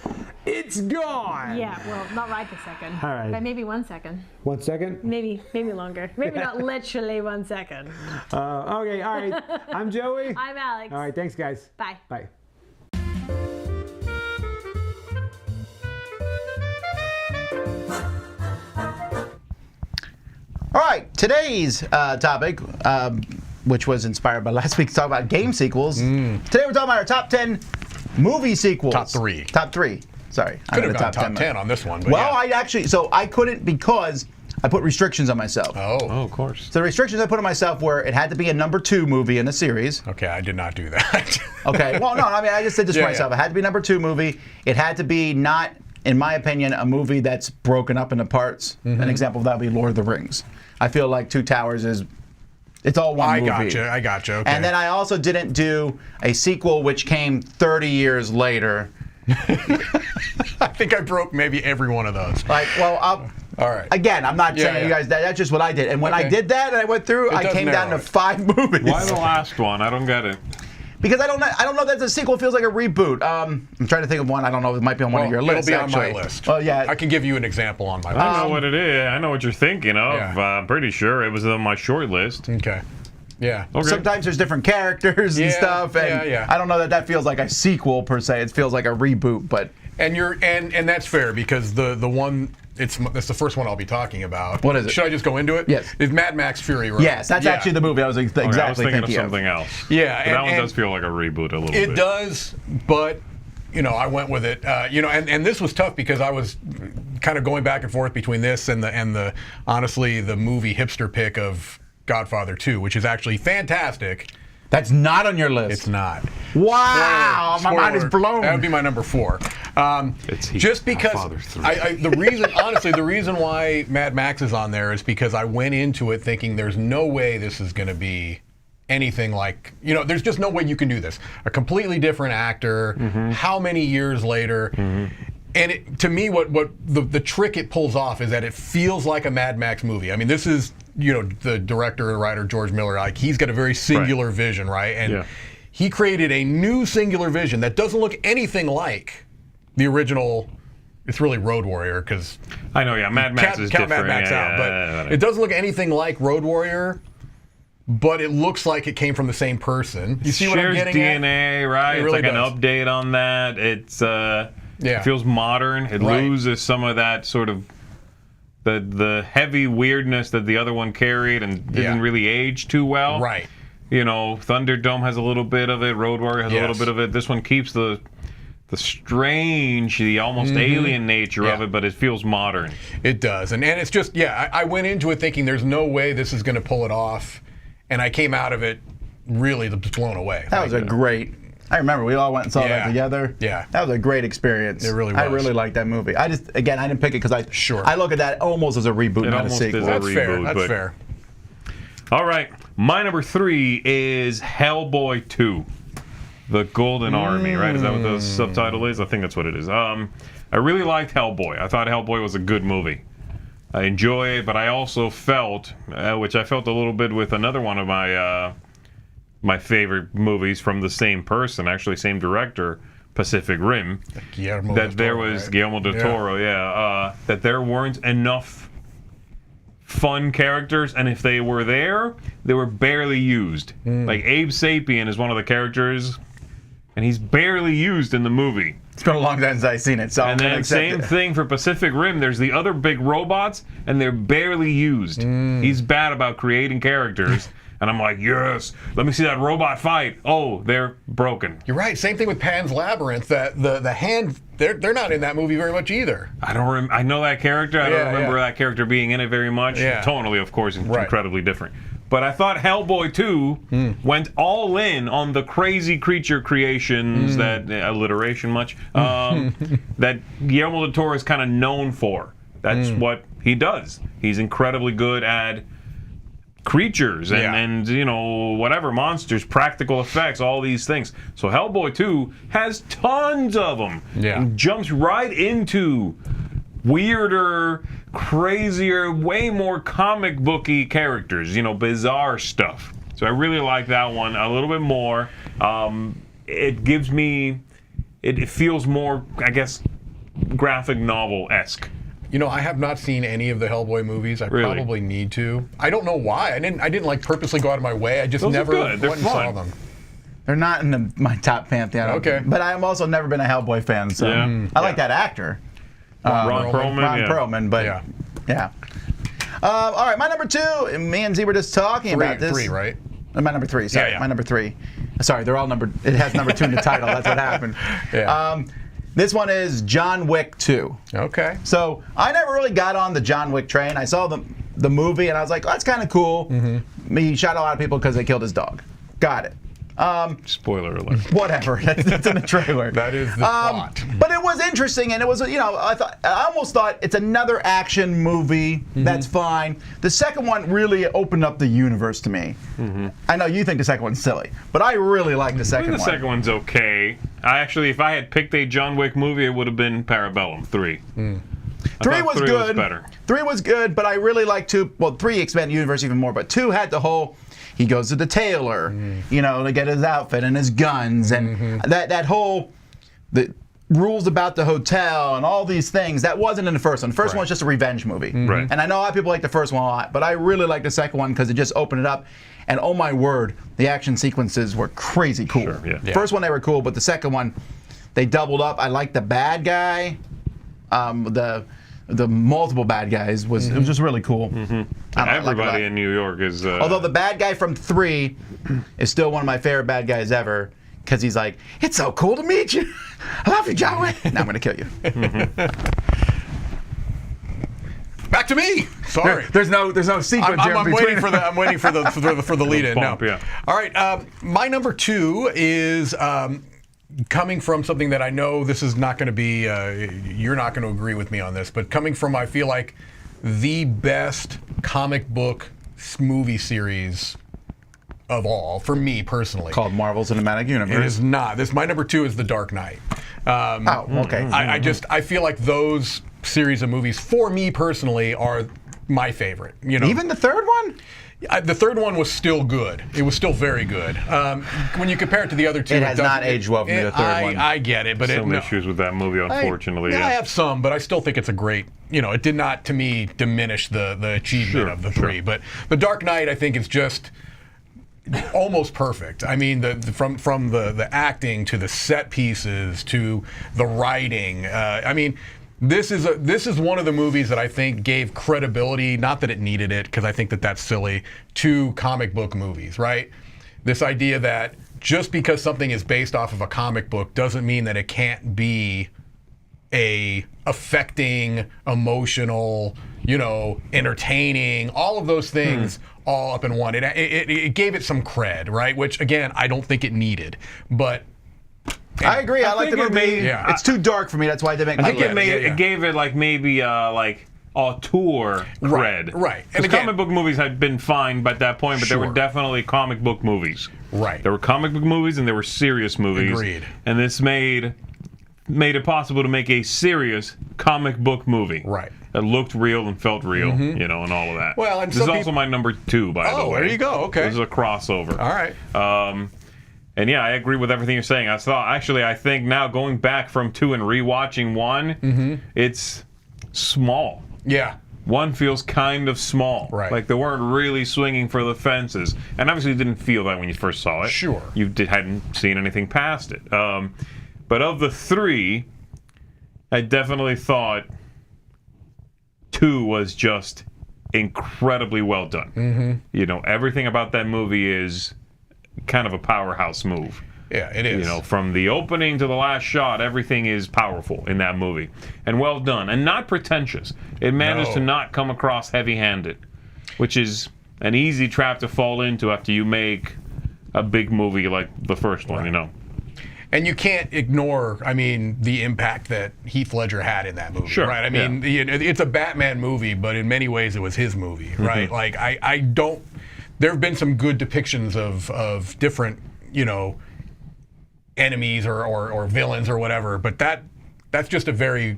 it's gone. Yeah, well, not right this second. All right. But maybe 1 second. 1 second. Maybe longer. Maybe not literally 1 second. Okay. All right. I'm Joey. I'm Alex. All right. Thanks, guys. Bye. Bye. All right, today's topic, which was inspired by last week's talk about game sequels. Today we're talking about our top 10 movie sequels. Top 3. Top 3. Sorry. Could have I'm gone gonna top 10 on this one. But Well, yeah. I couldn't because I put restrictions on myself. Oh, of course. So the restrictions I put on myself were it had to be a number 2 movie in a series. okay. I did not do that. Okay. Well, no, I mean, I just did this for Yeah, myself. yeah. It had to be number 2 movie. It had to be not, in my opinion, a movie that's broken up into parts. An example of that would be Lord of the Rings. I feel like Two Towers it's all one movie. I gotcha. Okay. And then I also didn't do a sequel which came 30 years later. I think I broke maybe every one of those. Like, well, All right. again, I'm not Yeah, saying yeah. you guys that's just what I did. And when I Okay. did that and I went through, I does came down narrow to it. 5 movies. Why the last one? I don't get it. Because I don't know that the sequel feels like a reboot. I'm trying to think of one. I don't know. It might be on one of your lists. It'll be actually. on my list. Well, yeah. I can give you an example on my list. I know what it is. I know what you're thinking of. Yeah. I'm pretty sure it was on my short list. Okay. Yeah. Okay. Sometimes there's different characters and Yeah, stuff, and yeah. I don't know that feels like a sequel per se. It feels like a reboot, but And that's fair because the one it's the first one I'll be talking about. What is it? Should I just go into it? Yes. It's Mad Max Fury Road. Yes, that's actually the movie I was exactly I was thinking of thinking something else. Yeah, But that one does feel like a reboot a little bit. It does, but I went with it. And this was tough because I was kind of going back and forth between this and the honestly the movie hipster pick of Godfather 2, which is actually fantastic. That's not on your list. It's not. Wow, my mind is blown. That would be my number 4. Just because the reason why Mad Max is on there is because I went into it thinking there's no way this is going to be anything like, there's just no way you can do this. A completely different actor, how many years later. And to me, what the trick it pulls off is that it feels like a Mad Max movie. I mean, this is, the director and writer, George Miller, like he's got a very singular vision, right? And he created a new singular vision that doesn't look anything like the original. It's really Road Warrior because I know, Mad Max is different. Mad Max out, but it doesn't look anything like Road Warrior. But it looks like it came from the same person. You see what I'm getting at? DNA, right? It really it's like does. an update on that. It feels modern. It loses some of that sort of the heavy weirdness that the other one carried and didn't really age too well. Right. Thunderdome has a little bit of it. Road Warrior has a little bit of it. This one keeps the strange, the almost alien nature of it, but it feels modern. It does. And it's just, I went into it thinking there's no way this is going to pull it off. And I came out of it really blown away. That was a great. I remember we all went and saw that together. Yeah. That was a great experience. It really was. I really liked that movie. I didn't pick it because I look at that almost as a reboot, not a sequel. That's fair. That's fair. All right. My number 3 is Hellboy 2. The Golden Army, right? Is that what the subtitle is? I think that's what it is. I really liked Hellboy. I thought Hellboy was a good movie. I enjoy it, but I also felt, which I felt a little bit with another one of my favorite movies from the same person, actually same director, Pacific Rim. Guillermo del Toro, that there weren't enough fun characters, and if they were there, they were barely used. Like Abe Sapien is one of the characters, and he's barely used in the movie. It's been a long time since I've seen it, so and then same thing for Pacific Rim. There's the other big robots, and they're barely used. He's bad about creating characters, and I'm like, yes, let me see that robot fight. Oh, they're broken. You're right. Same thing with Pan's Labyrinth. That the hand, they're not in that movie very much either. I know that character. I don't remember that character being in it very much. Tonally, of course, incredibly different. But I thought Hellboy 2 went all in on the crazy creature creations, that alliteration much, that Guillermo del Toro is kind of known for. That's what he does. He's incredibly good at creatures and whatever, monsters, practical effects, all these things. So Hellboy 2 has tons of them. And jumps right into weirder, crazier, way more comic booky characters, bizarre stuff. So I really like that one a little bit more. It gives me, it feels more, I guess, graphic novel-esque. I have not seen any of the Hellboy movies. I probably need to. I don't know why. I didn't like purposely go out of my way. I just never went and saw them. They're not in my top pantheon. Okay. But I've also never been a Hellboy fan, so I like that actor. Ron Perlman, but yeah. All right, my number 2. Me and Z were just talking about this. 3, right? My number 3. Sorry, my number 3. Sorry, they're all numbered. It has number 2 in the title. That's what happened. This one is John Wick 2. Okay. So I never really got on the John Wick train. I saw the movie and I was like, oh, that's kind of cool. He shot a lot of people because they killed his dog. Got it. Spoiler alert. Whatever. That's in the trailer. That is the plot. But it was interesting, and it was, I almost thought it's another action movie. That's fine. The second one really opened up the universe to me. I know you think the second one's silly, but I really like the second one. The second one's okay. If I had picked a John Wick movie, it would have been Parabellum 3. 3 was good. Was better. 3 was good, but I really liked 2. Well, 3 expanded the universe even more, but 2 had the whole. He goes to the tailor, to get his outfit and his guns, and that whole the rules about the hotel and all these things. That wasn't in the first one. The first one was just a revenge movie. Right. And I know a lot of people like the first one a lot, but I really like the second one because it just opened it up. And oh my word, the action sequences were crazy cool. Sure, yeah. First one they were cool, but the second one they doubled up. I like the bad guy, the the multiple bad guys it was just really cool. Everybody in New York is. Although the bad guy from 3 is still one of my favorite bad guys ever, because he's like, "It's so cool to meet you. I love you, Joey. Now I'm gonna kill you." Back to me. Sorry. There's no sequence here. I'm waiting for the lead in. No. Bump, yeah. All right. My number 2 is coming from something that I know this is not going to be. You're not going to agree with me on this, but coming from, I feel like, the best comic book movie series of all for me personally. Called Marvel Cinematic Universe. It is not. My number 2 is The Dark Knight. Okay. I feel like those series of movies, for me personally, are my favorite. You know, Even the third one? the third one was still good. It was still very good. When you compare it to the other two, It has not aged well for me, the third one. I get it, but Some issues with that movie, unfortunately. I have some, but I still think it's a great. You know, it did not, to me, diminish the achievement of the three. But The Dark Knight, I think, is just almost perfect. I mean, from the acting to the set pieces to the writing. I mean, this is one of the movies that I think gave credibility, not that it needed it, because I think that's silly, to comic book movies, right? This idea that just because something is based off of a comic book doesn't mean that it can't be a affecting, emotional, entertaining, all of those things all up in one. It gave it some cred, right? Which, again, I don't think it needed, but I agree. I like the movie. It's too dark for me. That's why they make. I think it gave it maybe auteur cred. Right. And comic book movies had been fine by that point, but there were definitely comic book movies. Right. There were comic book movies and there were serious movies. Agreed. And this made it possible to make a serious comic book movie. Right. That looked real and felt real, and all of that. Well, and this is also my number 2, by the way. Oh, there you go. Okay. This is a crossover. All right. And yeah, I agree with everything you're saying. I think now going back from 2 and rewatching 1, it's small. Yeah. 1 feels kind of small. Right. Like they weren't really swinging for the fences. And obviously you didn't feel that when you first saw it. Sure. You hadn't seen anything past it. But of the 3, I definitely thought 2 was just incredibly well done. Everything about that movie is kind of a powerhouse move. Yeah, it is. From the opening to the last shot, everything is powerful in that movie. And well done. And not pretentious. It managed to not come across heavy-handed, which is an easy trap to fall into after you make a big movie like the first one, And you can't ignore, the impact that Heath Ledger had in that movie, Sure, right? It's a Batman movie, but in many ways it was his movie, right? Like, I don't... There have been some good depictions of different, enemies or villains or whatever, but that's just a very...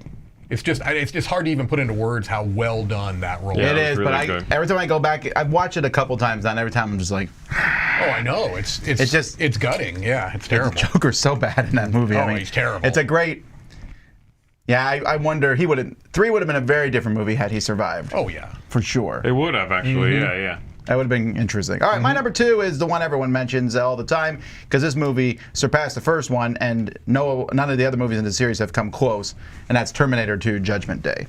It's just hard to even put into words how well done that role is. It is, really but good. every time I go back, I've watched it a couple times now, and every time I'm just like... Oh, I know. It's gutting. Yeah, it's terrible. The Joker's so bad in that movie. Oh, he's terrible. It's a great... Yeah, I wonder, 3 would have been a very different movie had he survived. Oh, yeah. For sure. It would have, actually. Yeah. That would have been interesting. All right, my number 2 is the one everyone mentions all the time, because this movie surpassed the first one, and none of the other movies in the series have come close, and that's Terminator 2: Judgment Day.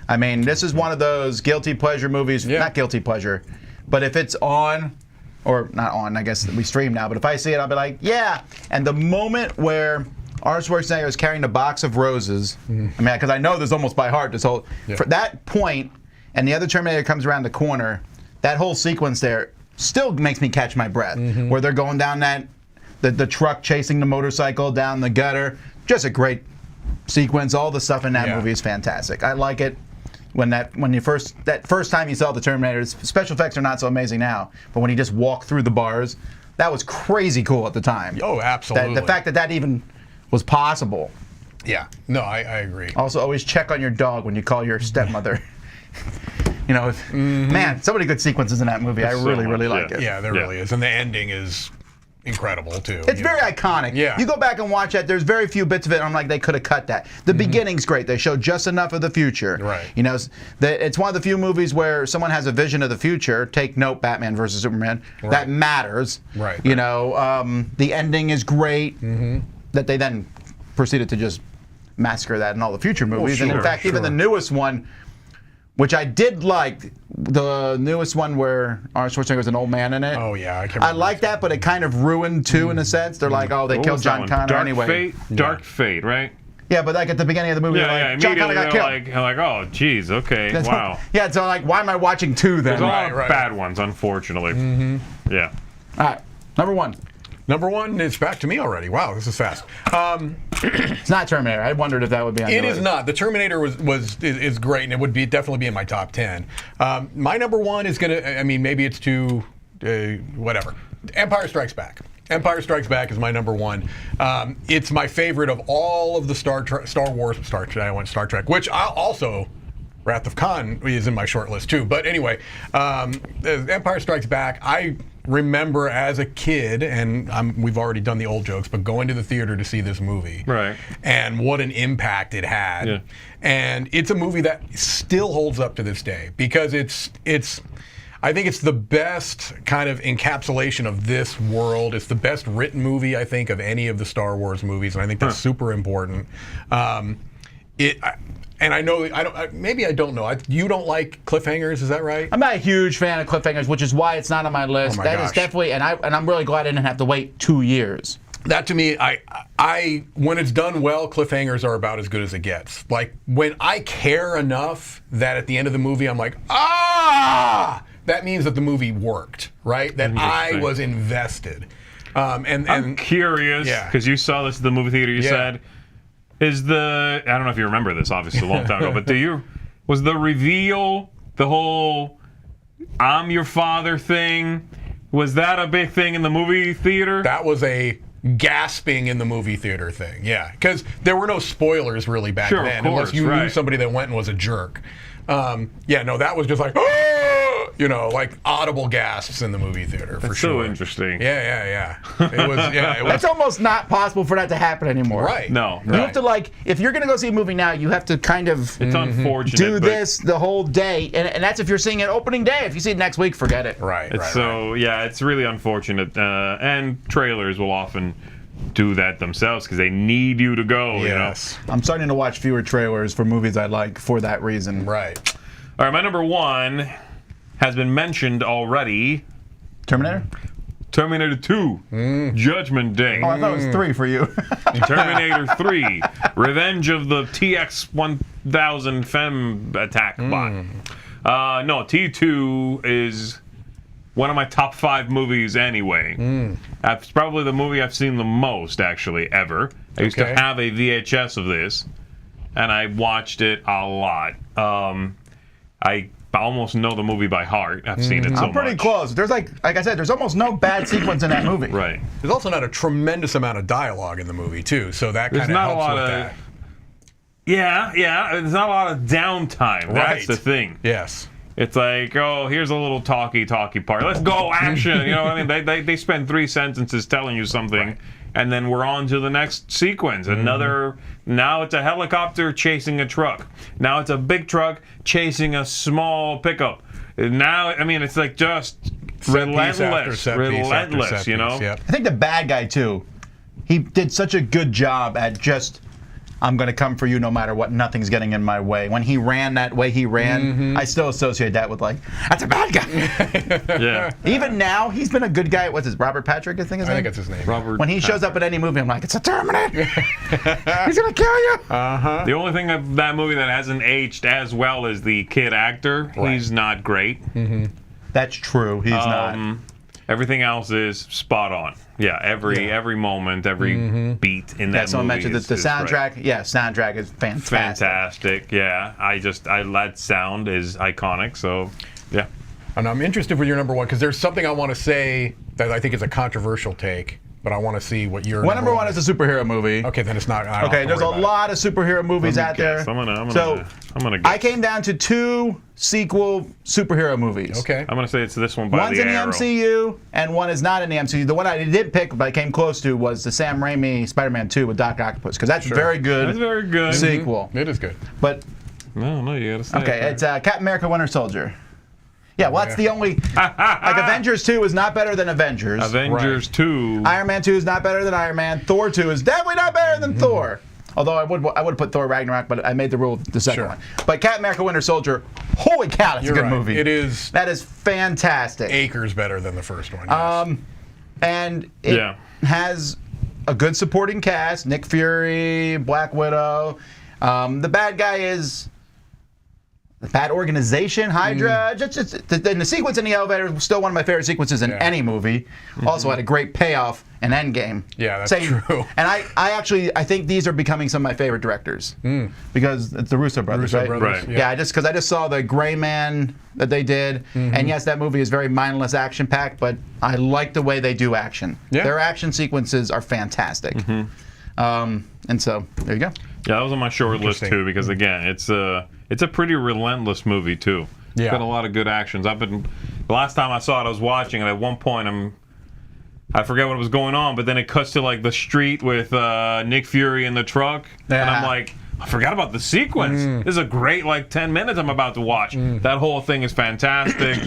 This is one of those guilty pleasure movies. Not guilty pleasure, but if it's on, or not on, I guess we stream now, but if I see it, I'll be like, yeah. And the moment where Arnold Schwarzenegger is carrying a box of roses, because I know this almost by heart, for that point, and the other Terminator comes around the corner, that whole sequence there still makes me catch my breath. Where they're going down the truck chasing the motorcycle down the gutter. Just a great sequence. All the stuff in that movie is fantastic. I like it. That first time you saw the Terminator, special effects are not so amazing now, but when he just walked through the bars, that was crazy cool at the time. Oh, absolutely. The fact that even was possible. Yeah. No, I agree. Also, always check on your dog when you call your stepmother. Man, so many good sequences in that movie. I really like it. Yeah, there really is. And the ending is incredible, too. It's very iconic. Yeah. You go back and watch that, there's very few bits of it I'm like, they could have cut that. The beginning's great. They show just enough of the future. Right. It's one of the few movies where someone has a vision of the future. Take note, Batman versus Superman. Right. That matters. Right. The ending is great. That they then proceeded to just massacre that in all the future movies. And in sure, fact, even the newest one, which I did like, the newest one where Arnold Schwarzenegger was an old man in it. Oh yeah, I can. I like that, but it kind of ruined too, in a sense. They're like, oh, they What killed was that John one? Connor Dark anyway. Fate? Dark Fate, right? Yeah, but like at the beginning of the movie, Yeah, they're yeah. like, John Connor Immediately got they're killed. like, oh, geez, okay, That's wow. Yeah, so like, why am I watching two then? There's a lot of right. bad ones, unfortunately. Yeah. All right, number one. Number one, it's back to me already. Wow, this is fast. It's not Terminator. I wondered if that would be on It your is list. not. The Terminator is great, and it would definitely be in my top 10. My number one is gonna. I mean, maybe it's too whatever. Empire Strikes Back. Empire Strikes Back is my number one. It's my favorite of all of the Star Trek, which I also. Wrath of Khan is in my short list too. But anyway, Empire Strikes Back, I remember as a kid, and we've already done the old jokes, but going to the theater to see this movie. Right. And what an impact it had. Yeah. And it's a movie that still holds up to this day because I think it's the best kind of encapsulation of this world. It's the best written movie, I think, of any of the Star Wars movies, and I think that's super important. And I know maybe I don't know. You don't like cliffhangers, is that right? I'm not a huge fan of cliffhangers, which is why it's not on my list. Oh my That is gosh. definitely, and I'm really glad I didn't have to wait 2 years. That to me, I when it's done well, cliffhangers are about as good as it gets. Like when I care enough that at the end of the movie I'm like, that means that the movie worked, right? That I Interesting. was invested. And I'm curious, Yeah. because you saw this at the movie theater, you Yeah. said, I don't know if you remember this, obviously, a long time ago, but was the reveal, the whole I'm your father thing, was that a big thing in the movie theater? that was a gasping in the movie theater thing, yeah. Because there were no spoilers really back Sure, of then, course, unless you knew right. somebody that went and was a jerk. That was just like, like audible gasps in the movie theater for That's sure. so interesting. Yeah. It was, it was That's almost not possible for that to happen anymore. right. No, You have to if you're going to go see a movie now, you have to kind of It's unfortunate. do but this the whole day. And that's if you're seeing it opening day. If you see it next week, forget it. Right. It's right. yeah, it's really unfortunate. And trailers will often do that themselves because they need you to go, Yes. I'm starting to watch fewer trailers for movies I like for that reason. Right. All right, my number one has been mentioned already. Terminator? Terminator 2, Judgment Day. Oh, I thought it was 3 for you. Terminator 3, Revenge of the TX-1000 Femme attack bot. No, T2 is one of my top 5 movies anyway. It's probably the movie I've seen the most, actually, ever. I used to Okay. have a VHS of this, and I watched it a lot. I almost know the movie by heart. I've seen it so much. I'm pretty close. There's like I said, there's almost no bad sequence in that movie. Right. There's also not a tremendous amount of dialogue in the movie too, so that There's kind of not a helps lot with of. that. Yeah. There's not a lot of downtime. That's Right. the thing. Yes. It's like, oh, here's a little talky part. Let's go, action. You know what I mean? They spend 3 sentences telling you something, and then we're on to the next sequence. Now it's a helicopter chasing a truck. Now it's a big truck chasing a small pickup. Now, I mean, it's like just Set piece after relentless, set piece after set you know? piece, yep. I think the bad guy too. He did such a good job at just I'm going to come for you no matter what. Nothing's getting in my way. When he ran that way he ran, I still associate that with that's a bad guy. Yeah. Even now, he's been a good guy. What's his Robert Patrick? I think I think that's his name. Robert. When he shows up in any movie, I'm like, it's a Terminator. He's gonna kill you. The only thing of that movie that hasn't aged as well as the kid actor, he's not great. That's true. He's not. Everything else is spot on. Yeah, every moment, every beat in that Yeah, someone movie mentioned is the great. soundtrack. Yeah, soundtrack is fantastic. Fantastic. Yeah, that sound is iconic. So, yeah. And I'm interested with your number one because there's something I want to say that I think is a controversial take, but I want to see what your Number one is a superhero movie. Okay, then it's not. I don't Okay, have to there's a worry about lot of superhero movies out there. Guess. I'm gonna So guess. I came down to 2 sequel superhero movies. it. Okay. I'm gonna say it's this one by One's the in the Arrow. MCU and one is not in the MCU. The one I did pick but I came close to was the Sam Raimi Spider-Man 2 with Doc Octopus because that's very good. That's very good. Sequel. It is good. But No, you gotta say okay, it. it's Captain America: Winter Soldier. Yeah, well, that's the only. Like Avengers 2 is not better than Avengers. Avengers 2. Iron Man 2 is not better than Iron Man. Thor 2 is definitely not better than Thor. Although I would put Thor Ragnarok, but I made the rule the second Sure. one. But Captain America: Winter Soldier, holy cow, that's You're a good right. movie. It is That is fantastic. acres better than the first one. Yes. And it has a good supporting cast: Nick Fury, Black Widow. The bad guy is the bad organization, Hydra. And the sequence in the elevator is still one of my favorite sequences in any movie. Also had a great payoff in Endgame. Yeah, that's true. And I think these are becoming some of my favorite directors because it's the Russo brothers, Russo right? brothers, Right. Yeah, I just saw the Gray Man that they did, and yes, that movie is very mindless, action-packed, but I like the way they do action. Yeah. Their action sequences are fantastic. And so there you go. Yeah, that was on my short list Interesting. too because again, it's a pretty relentless movie too. Yeah. It's got a lot of good actions. The last time I saw it, I was watching, and at one point I forget what was going on, but then it cuts to like the street with Nick Fury in the truck, and I'm Yeah. like, I forgot about the sequence. This is a great 10 minutes I'm about to watch. That whole thing is fantastic.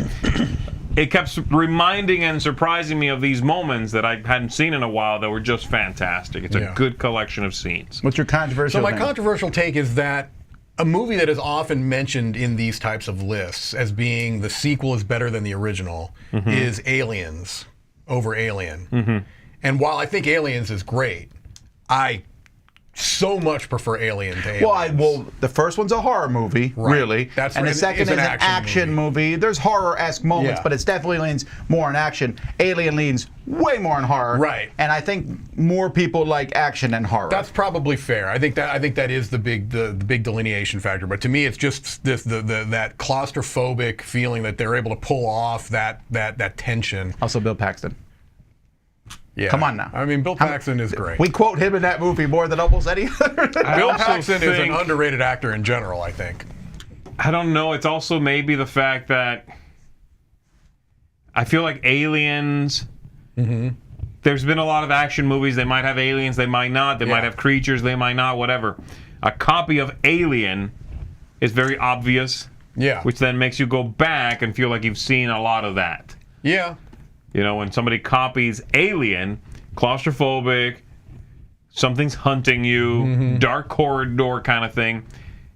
It kept reminding and surprising me of these moments that I hadn't seen in a while that were just fantastic. It's a good collection of scenes. What's your controversial So my thing? controversial take is that a movie that is often mentioned in these types of lists as being the sequel is better than the original is Aliens over Alien. And while I think Aliens is great, I so much prefer Alien to Aliens. Well, the first one's a horror movie, really. That's and right. the second It's is an an action action movie. There's horror-esque moments, Yeah. but it definitely leans more on action. Alien leans way more on horror. Right. And I think more people like action than horror. That's probably fair. I think that is the big delineation factor. But to me, it's just that claustrophobic feeling that they're able to pull off that tension. also Bill Paxton. Yeah. Come on now. I mean, Bill Paxton is great. We quote him in that movie more than almost any other. Bill also Paxton is an think- underrated actor in general, I think. I don't know. It's also maybe the fact that I feel like Aliens. There's been a lot of action movies. They might have aliens, they might not. They might have creatures, they might not. Whatever. A copy of Alien is very obvious. Yeah. Which then makes you go back and feel like you've seen a lot of that. Yeah. You know, when somebody copies Alien, claustrophobic, something's hunting you, dark corridor kind of thing.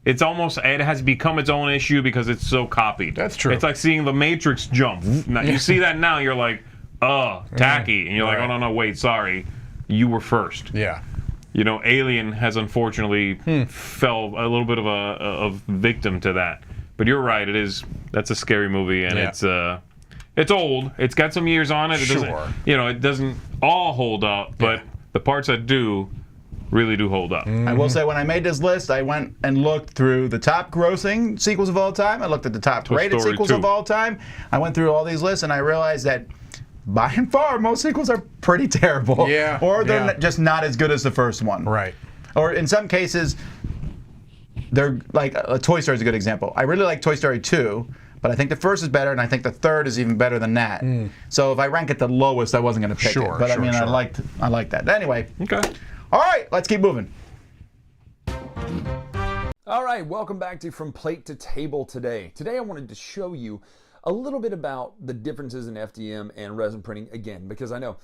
It has become its own issue because it's so copied. That's true. It's like seeing the Matrix jump. Now, you see that now, you're like, tacky. And you're like, Right. oh, no, wait, sorry. You were first. Yeah. You know, Alien has unfortunately fell a little bit of a victim to that. But you're right, that's a scary movie, and it's old. It's got some years on it. Sure. It doesn't all hold up, but the parts that do really do hold up. I will say, when I made this list, I went and looked through the top grossing sequels of all time. I looked at the top rated Story sequels 2. of all time. I went through all these lists, and I realized that by and far, most sequels are pretty terrible. Yeah, Or they're yeah. just not as good as the first one. Right. Or in some cases, they're like Toy Story is a good example. I really like Toy Story 2, but I think the first is better, and I think the third is even better than that. So if I rank it the lowest, I wasn't going to pick Sure, it. But I sure, mean, sure. I liked that. Anyway, Okay. all right, let's keep moving. All right, welcome back to From Plate to Table today. Today I wanted to show you a little bit about the differences in FDM and resin printing again, because I know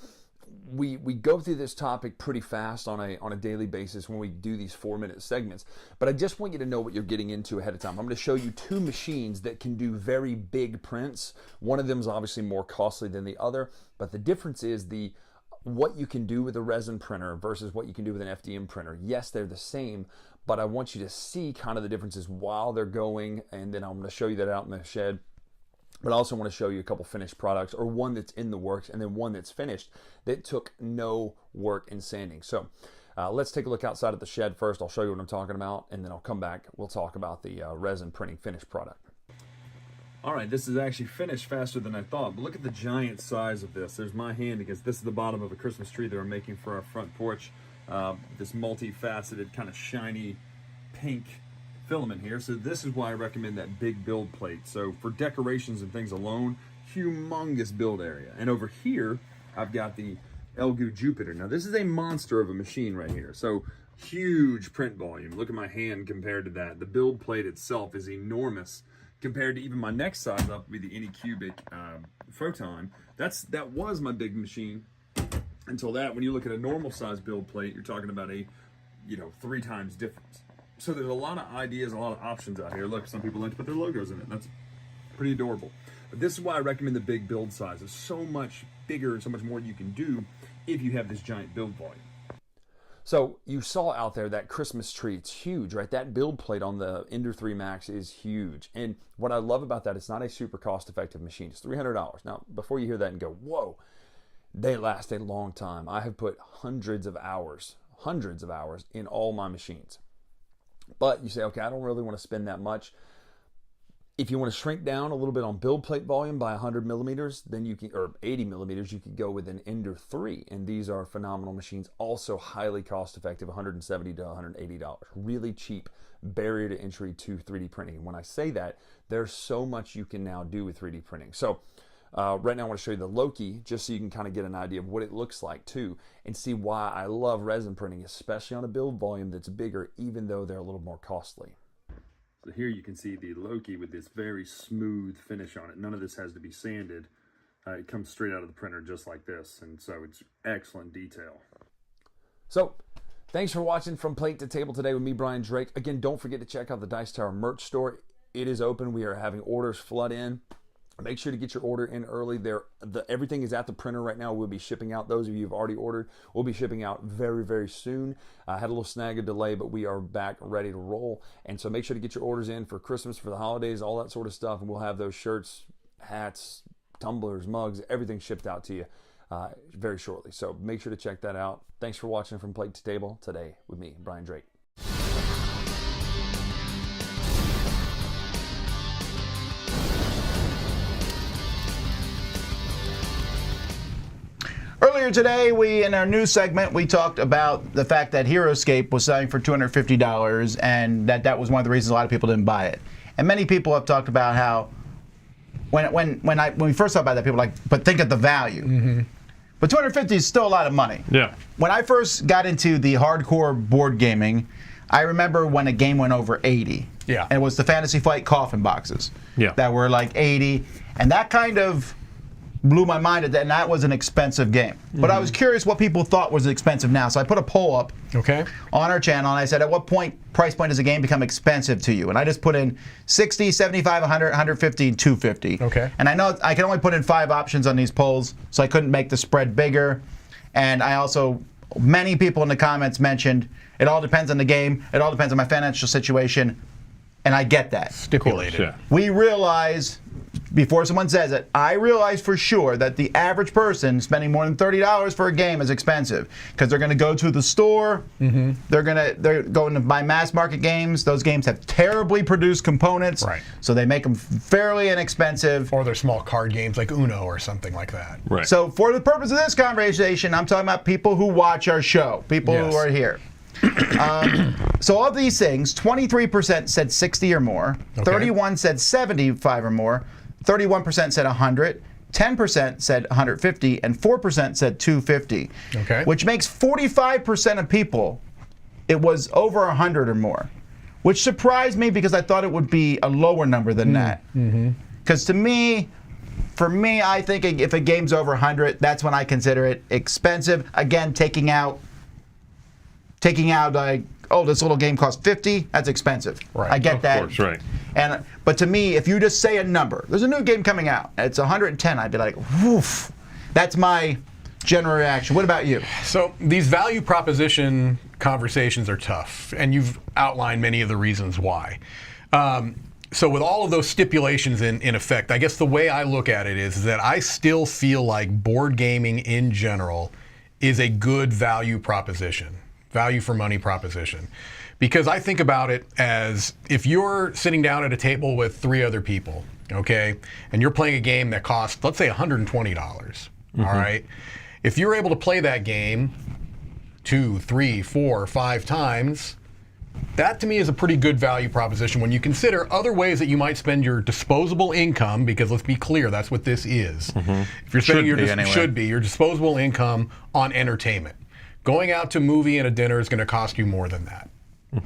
we go through this topic pretty fast on a daily basis when we do these 4-minute segments, but I just want you to know what you're getting into ahead of time. I'm going to show you two machines that can do very big prints. One of them is obviously more costly than the other, but the difference is what you can do with a resin printer versus what you can do with an FDM printer. Yes, they're the same, but I want you to see kind of the differences while they're going, and then I'm going to show you that out in the shed. But I also want to show you a couple finished products, or one that's in the works and then one that's finished that took no work in sanding. So let's take a look outside of the shed first. I'll show you what I'm talking about, and then I'll come back. We'll talk about the resin printing finished product. All right, this is actually finished faster than I thought, but look at the giant size of this. There's my hand, because this is the bottom of a Christmas tree that we're making for our front porch. This multifaceted, kind of shiny pink filament here. So this is why I recommend that big build plate. So for decorations and things alone, humongous build area. And over here, I've got the Elgu Jupiter. Now this is a monster of a machine right here. So huge print volume. Look at my hand compared to that. The build plate itself is enormous compared to even my next size up with the Anycubic Photon. That was my big machine until that. When you look at a normal size build plate, you're talking about a 3 times difference. So there's a lot of ideas, a lot of options out here. Look, some people like to put their logos in it. That's pretty adorable. But this is why I recommend the big build size. It's so much bigger and so much more you can do if you have this giant build volume. So you saw out there that Christmas tree. It's huge, right? That build plate on the Ender 3 Max is huge. And what I love about that, it's not a super cost-effective machine. It's $300. Now, before you hear that and go, whoa, they last a long time. I have put hundreds of hours in all my machines. But you say, okay, I don't really want to spend that much. If you want to shrink down a little bit on build plate volume by 100 millimeters, then you can, or 80 millimeters, you could go with an Ender 3. And these are phenomenal machines, also highly cost effective, $170 to $180. Really cheap barrier to entry to 3D printing. And when I say that, there's so much you can now do with 3D printing. So right now I want to show you the Loki, just so you can kind of get an idea of what it looks like too, and see why I love resin printing, especially on a build volume that's bigger, even though they're a little more costly. So here you can see the Loki with this very smooth finish on it. None of this has to be sanded. It comes straight out of the printer just like this, and so it's excellent detail. So thanks for watching From Plate to Table today with me, Brian Drake. Again, don't forget to check out the Dice Tower merch store. It is open. We are having orders flood in. Make sure to get your order in early. Everything is at the printer right now. We'll be shipping out. Those of you who've already ordered, we'll be shipping out very, very soon. I had a little snag of delay, but we are back ready to roll. And so make sure to get your orders in for Christmas, for the holidays, all that sort of stuff. And we'll have those shirts, hats, tumblers, mugs, everything shipped out to you very shortly. So make sure to check that out. Thanks for watching From Plate to Table today with me, Brian Drake. Earlier today, in our news segment, we talked about the fact that Heroscape was selling for $250, and that was one of the reasons a lot of people didn't buy it. And many people have talked about how when we first talked about that, people were like, but think of the value. Mm-hmm. But $250 is still a lot of money. Yeah. When I first got into the hardcore board gaming, I remember when a game went over 80. Yeah. And it was the Fantasy Flight coffin boxes. Yeah. That were like 80, and that kind of blew my mind, and that was an expensive game. But I was curious what people thought was expensive now. So I put a poll up on our channel, and I said, at what price point does a game become expensive to you? And I just put in 60, 75, 100, 150, and 250. Okay. And I know I can only put in 5 options on these polls, so I couldn't make the spread bigger. And I also, many people in the comments mentioned, it all depends on the game, it all depends on my financial situation, and I get that. Stipulated. Yeah. We realize, before someone says it, I realize for sure that the average person spending more than $30 for a game is expensive, because they're going to go to the store, they're going to buy mass market games. Those games have terribly produced components, Right. so they make them fairly inexpensive. Or they're small card games like Uno or something like that. Right. So for the purpose of this conversation, I'm talking about people who watch our show, people Yes. who are here. So of these things, 23% said 60 or more, 31 said 75 or more, 31% said 100, 10% said 150, and 4% said 250. Okay. Which makes 45% of people, it was over 100 or more, which surprised me because I thought it would be a lower number than that. Because for me, I think if a game's over 100, that's when I consider it expensive. Again, taking out like, oh, this little game costs 50, that's expensive. Right. I get Of that. course, right. But to me, if you just say a number, there's a new game coming out, it's 110, I'd be like, woof. That's my general reaction. What about you? So these value proposition conversations are tough, and you've outlined many of the reasons why. So with all of those stipulations in effect, I guess the way I look at it is that I still feel like board gaming in general is a good value proposition. Value for money proposition. Because I think about it as if you're sitting down at a table with 3 other people, okay, and you're playing a game that costs, let's say, $120, all right? If you're able to play that game 2, 3, 4, 5 times, that to me is a pretty good value proposition when you consider other ways that you might spend your disposable income, because let's be clear, that's what this is. If you're spending your disposable income on entertainment. Going out to a movie and a dinner is going to cost you more than that.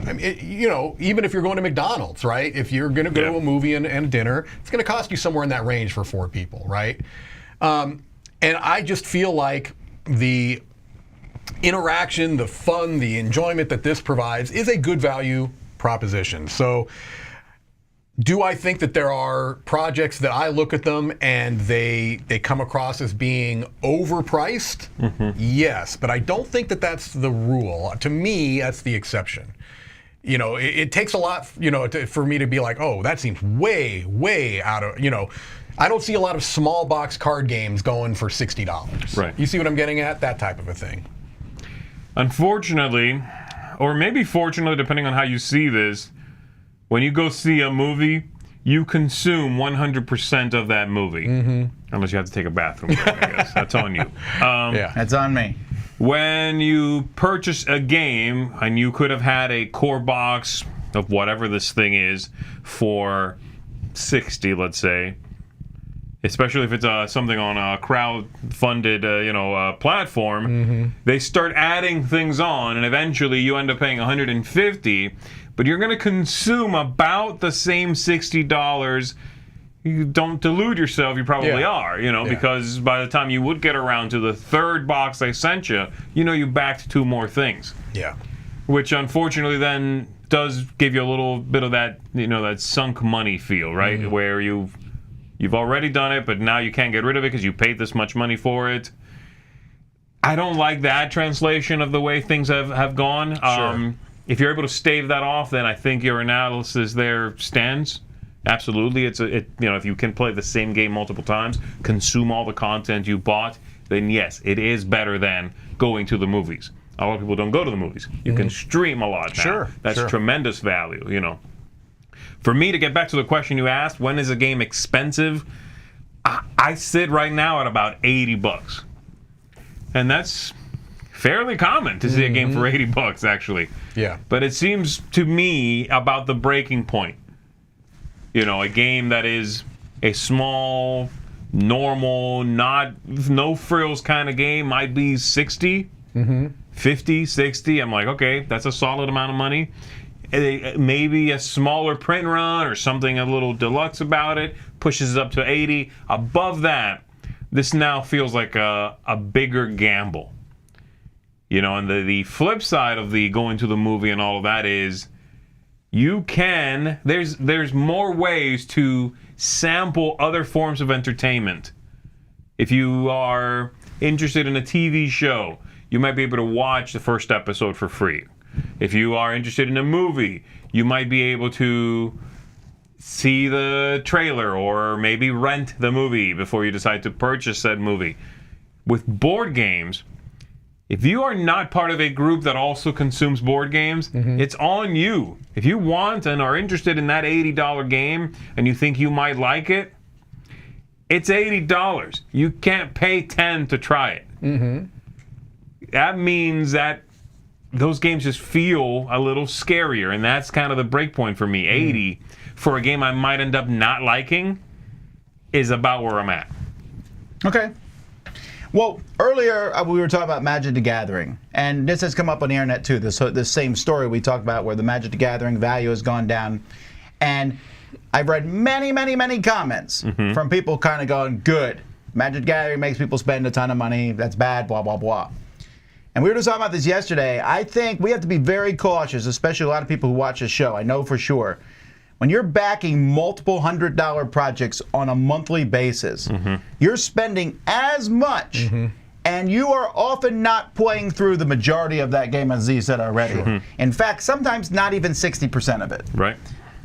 I mean, even if you're going to McDonald's, right? If you're going to go to a movie and a dinner, it's going to cost you somewhere in that range for 4 people, right? And I just feel like the interaction, the fun, the enjoyment that this provides is a good value proposition. So do I think that there are projects that I look at them and they come across as being overpriced? Yes, but I don't think that that's the rule. To me, that's the exception. You know, it takes a lot, you know, for me to be like, oh, that seems way, way out of, you know, I don't see a lot of small box card games going for $60. Right. You see what I'm getting at? That type of a thing. Unfortunately, or maybe fortunately, depending on how you see this, when you go see a movie, you consume 100% of that movie. Unless you have to take a bathroom break, I guess. That's on you. Yeah. That's on me. When you purchase a game, and you could have had a core box of whatever this thing is for $60, let's say, especially if it's something on a crowd-funded, platform, they start adding things on, and eventually you end up paying $150, but you're going to consume about the same $60. You don't delude yourself, you probably are, because by the time you would get around to the third box they sent you, you backed 2 more things. Yeah. Which unfortunately then does give you a little bit of that, that sunk money feel, right? Where you've already done it, but now you can't get rid of it because you paid this much money for it. I don't like that translation of the way things have gone. Sure. If you're able to stave that off, then I think your analysis there stands. Absolutely, if you can play the same game multiple times, consume all the content you bought, then yes, it is better than going to the movies. A lot of people don't go to the movies. You can stream a lot now. Sure, That's sure. tremendous value, For me, to get back to the question you asked, when is a game expensive? I sit right now at about $80. And that's fairly common to see a game for $80, actually. Yeah. But it seems to me about the breaking point. A game that is a small, normal, no frills kind of game might be 60, 50, 60. I'm like, okay, that's a solid amount of money. Maybe a smaller print run or something a little deluxe about it pushes it up to 80. Above that, this now feels like a bigger gamble. And the flip side of the going to the movie and all of that is there's more ways to sample other forms of entertainment. If you are interested in a TV show, you might be able to watch the first episode for free. If you are interested in a movie, you might be able to see the trailer or maybe rent the movie before you decide to purchase said movie. With board games, if you are not part of a group that also consumes board games, it's on you. If you want and are interested in that $80 game and you think you might like it, it's $80. You can't pay $10 to try it. That means that those games just feel a little scarier, and that's kind of the break point for me. 80 for a game I might end up not liking is about where I'm at. Okay. Well, earlier we were talking about Magic the Gathering, and this has come up on the internet too. This same story we talked about where the Magic the Gathering value has gone down, and I've read many, many, many comments from people kind of going, good, Magic the Gathering makes people spend a ton of money, that's bad, blah, blah, blah. And we were just talking about this yesterday. I think we have to be very cautious, especially a lot of people who watch this show. I know for sure. When you're backing multiple $100 projects on a monthly basis, you're spending as much, and you are often not playing through the majority of that game, as Z said already. In fact, sometimes not even 60% of it. Right.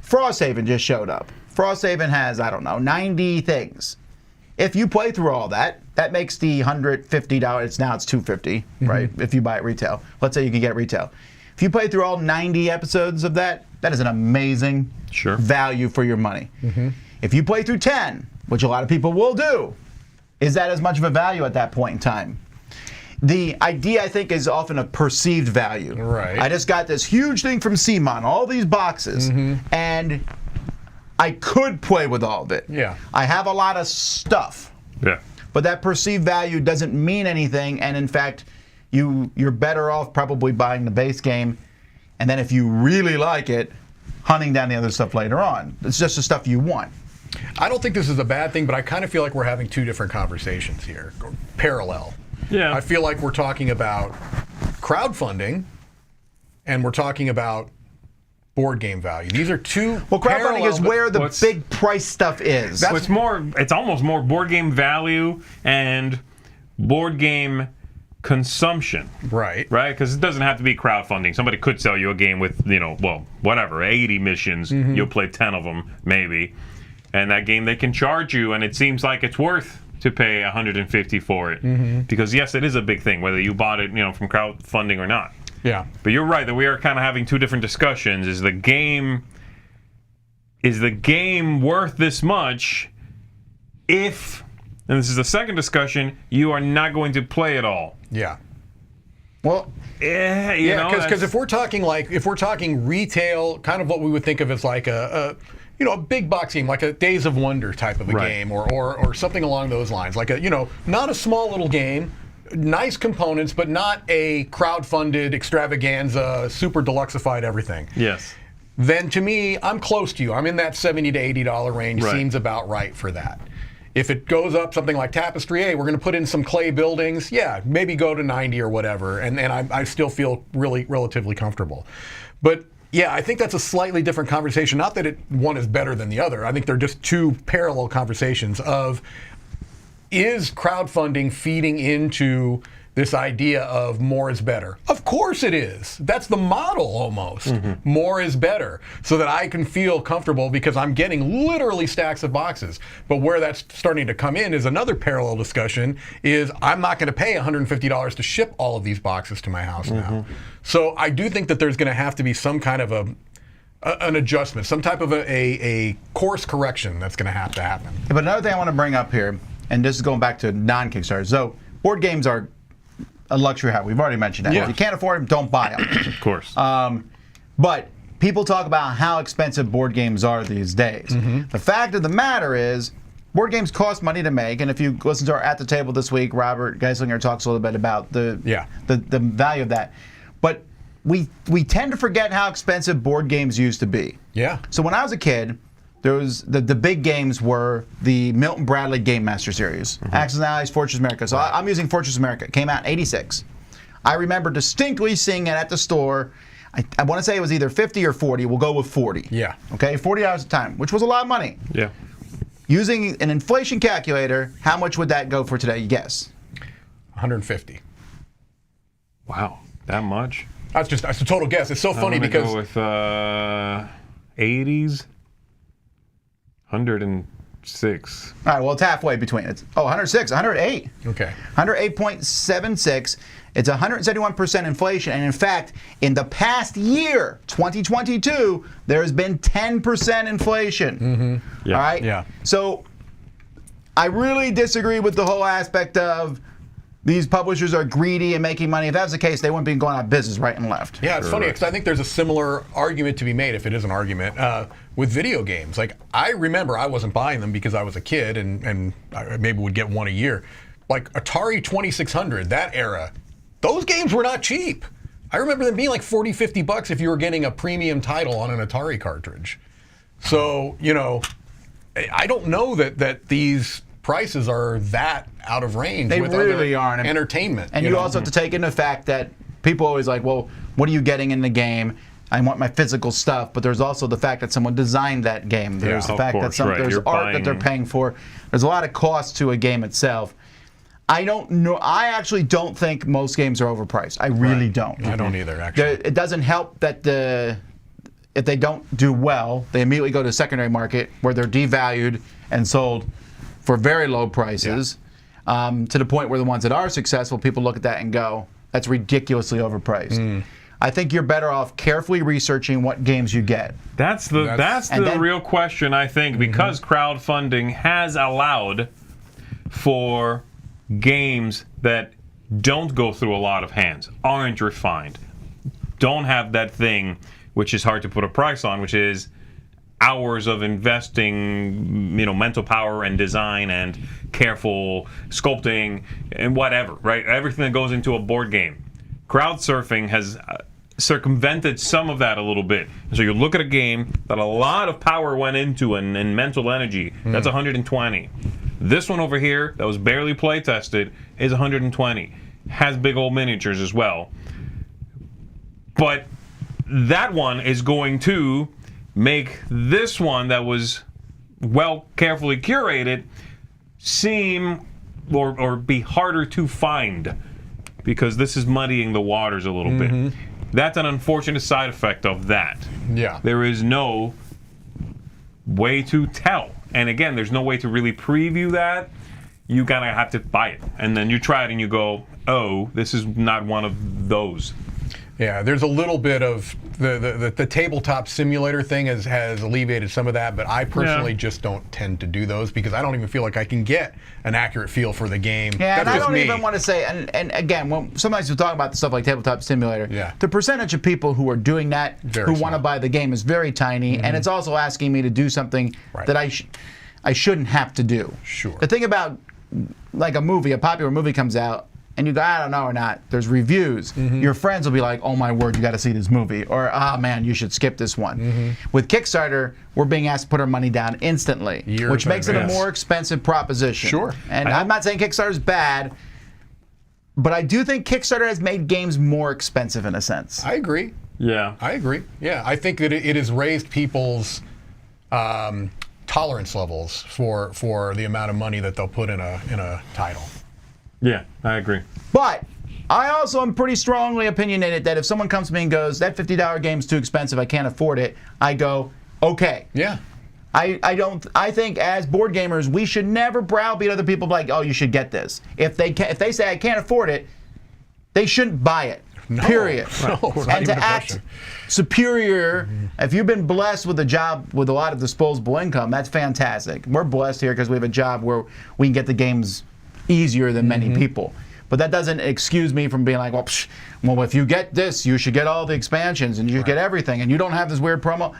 Frosthaven just showed up. Frosthaven has, 90 things. If you play through all that, that makes the $150. Now it's $250, right? If you buy it retail. Let's say you can get it retail. If you play through all 90 episodes of that, that is an amazing value for your money. If you play through 10, which a lot of people will do, is that as much of a value at that point in time? The idea, I think, is often a perceived value. Right. I just got this huge thing from CMON, all these boxes, and I could play with all of it. Yeah. I have a lot of stuff. Yeah. But that perceived value doesn't mean anything, and in fact, you're better off probably buying the base game, and then if you really like it, hunting down the other stuff later on. It's just the stuff you want. I don't think this is a bad thing, but I kind of feel like we're having 2 different conversations here, parallel. Yeah. I feel like we're talking about crowdfunding, and we're talking about board game value. These are two. Well, crowdfunding is where the What's- big price stuff is. So it's almost more board game value and board game consumption. Right. Right? Because it doesn't have to be crowdfunding. Somebody could sell you a game with, 80 missions. You'll play 10 of them, maybe. And that game they can charge you, and it seems like it's worth to pay $150 for it. Because, yes, it is a big thing, whether you bought it, from crowdfunding or not. Yeah. But you're right that we are kind of having two different discussions. Is the game worth this much if, and this is the second discussion, you are not going to play it all? Yeah. Well, Because if we're talking retail, kind of what we would think of as like a big box game, like a Days of Wonder type of a Right. game, or something along those lines, like not a small little game, nice components, but not a crowdfunded extravaganza, super deluxeified everything. Yes. Then to me, I'm close to you. I'm in that $70 to $80 range. Right. Seems about right for that. If it goes up something like Tapestry, hey, we're going to put in some clay buildings, yeah, maybe go to 90 or whatever, and I still feel really relatively comfortable. But yeah, I think that's a slightly different conversation. Not that one is better than the other. I think they're just two parallel conversations of, is crowdfunding feeding into this idea of more is better? Of course it is. That's the model almost. More is better, so that I can feel comfortable because I'm getting literally stacks of boxes. But where that's starting to come in is another parallel discussion, is I'm not going to pay $150 to ship all of these boxes to my house now. So I do think that there's going to have to be some kind of an adjustment, some type of a course correction that's going to have to happen. but another thing I want to bring up here, and this is going back to non-Kickstarter. So board games are a luxury habit. We've already mentioned that. Yeah. If you can't afford them, don't buy them. Of course. But people talk about how expensive board games are these days. The fact of the matter is, board games cost money to make, and if you listen to our At the Table this week, Robert Geislinger talks a little bit about the value of that. But we tend to forget how expensive board games used to be. Yeah. So when I was a kid, there was the big games were the Milton Bradley Game Master series, Axis and Allies, Fortress America. So I'm using Fortress America. It came out in '86. I remember distinctly seeing it at the store. I want to say it was either 50 or 40. We'll go with 40. Yeah. Okay, $40 at the time, which was a lot of money. Yeah. Using an inflation calculator, how much would that go for today? You guess. 150. Wow. That much? That's a total guess. It's so funny I'm gonna because go with 80s. 106. All right, well, it's halfway between. It's 106, 108. okay. 108.76. It's 171% inflation. And in fact, in the past year, 2022, there has been 10% inflation. Yeah. All right? Yeah. So I really disagree with the whole aspect of these publishers are greedy and making money. If that was the case, they wouldn't be going out of business right and left. Yeah, it's funny because I think there's a similar argument to be made, if it is an argument, with video games. Like, I remember I wasn't buying them because I was a kid and I maybe would get one a year. Like Atari 2600, that era, those games were not cheap. I remember them being like 40, 50 bucks if you were getting a premium title on an Atari cartridge. So, I don't know that these prices are that out of range They with really other aren't. entertainment. And you also have to take into fact that people always like, well, what are you getting in the game? I want my physical stuff, but there's also the fact that someone designed that game. There's the of fact course, that right. there's You're art that they're paying for. There's a lot of cost to a game itself. I don't know. I actually don't think most games are overpriced. I really don't. I don't either, actually. It doesn't help that if they don't do well, they immediately go to the secondary market where they're devalued and sold for very low prices, to the point where the ones that are successful, people look at that and go, that's ridiculously overpriced. I think you're better off carefully researching what games you get. That's the real question, I think, because crowdfunding has allowed for games that don't go through a lot of hands, aren't refined, don't have that thing which is hard to put a price on, which is hours of investing, mental power and design and careful sculpting and whatever, right? Everything that goes into a board game. Crowd surfing has circumvented some of that a little bit. So you look at a game that a lot of power went into and mental energy, that's 120. This one over here that was barely play tested is 120. Has big old miniatures as well. But that one is going to make this one that was carefully curated seem or be harder to find, because this is muddying the waters a little bit. That's an unfortunate side effect of that. Yeah. There is no way to tell. And again, there's no way to really preview that. You gotta have to buy it. And then you try it and you go, oh, this is not one of those. Yeah, there's a little bit of the tabletop simulator thing has alleviated some of that, but I personally just don't tend to do those because I don't even feel like I can get an accurate feel for the game. Yeah, and That's I just don't me. even want to say, and again, when sometimes you talk about stuff like Tabletop Simulator, Yeah. the percentage of people who are doing that, Very who want to small. buy the game, is very tiny, and it's also asking me to do something Right. that I shouldn't have to do. Sure. The thing about, like a movie, a popular movie comes out, and you go, I don't know or not, there's reviews. Your friends will be like, oh my word, you got to see this movie. Or, ah man, you should skip this one. With Kickstarter, we're being asked to put our money down instantly, Years which in makes it a advance. more expensive proposition. Sure. And I'm not saying Kickstarter's bad, but I do think Kickstarter has made games more expensive in a sense. I agree. Yeah. I agree. Yeah, I think that it has raised people's tolerance levels for the amount of money that they'll put in a title. Yeah, I agree. But I also am pretty strongly opinionated that if someone comes to me and goes, that $50 game's too expensive, I can't afford it, I go, okay. Yeah. I think as board gamers, we should never browbeat other people like, oh, you should get this. If they say I can't afford it, they shouldn't buy it. No. Period. No, it's not And to even a act question. superior, if you've been blessed with a job with a lot of disposable income, that's fantastic. We're blessed here because we have a job where we can get the games easier than many people. But that doesn't excuse me from being like, well, if you get this, you should get all the expansions and you should get everything, and you don't have this weird promo.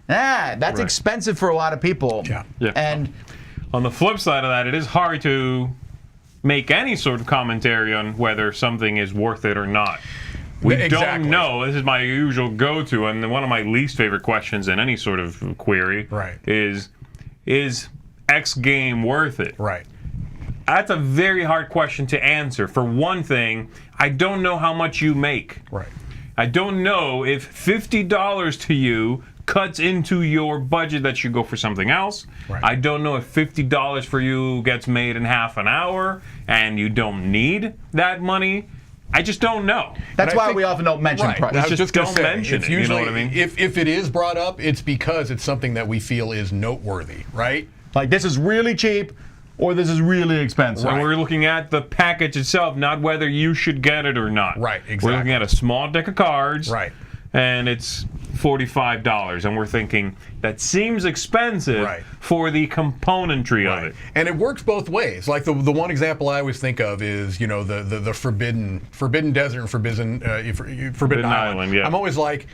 That's expensive for a lot of people. Yeah. Yeah. And On the flip side of that, it is hard to make any sort of commentary on whether something is worth it or not. We Exactly. don't know. This is my usual go-to, and one of my least favorite questions in any sort of query is X game worth it? Right. That's a very hard question to answer. For one thing, I don't know how much you make. Right. I don't know if $50 to you cuts into your budget that you go for something else. Right. I don't know if $50 for you gets made in half an hour and you don't need that money. I just don't know. that's And I why think- we often don't mention Right. price. I was Just just going don't to say, mention it's it, you know usually, what I mean? If it is brought up, it's because it's something that we feel is noteworthy, right? Like, this is really cheap or this is really expensive. And we're looking at the package itself, not whether you should get it or not. Right, We're exactly. looking at a small deck of cards. Right. And it's $45, and we're thinking that seems expensive Right. for the componentry of it. And it works both ways. Like the one example I always think of is, you know, the forbidden desert and forbidden island. Yeah. I'm always like,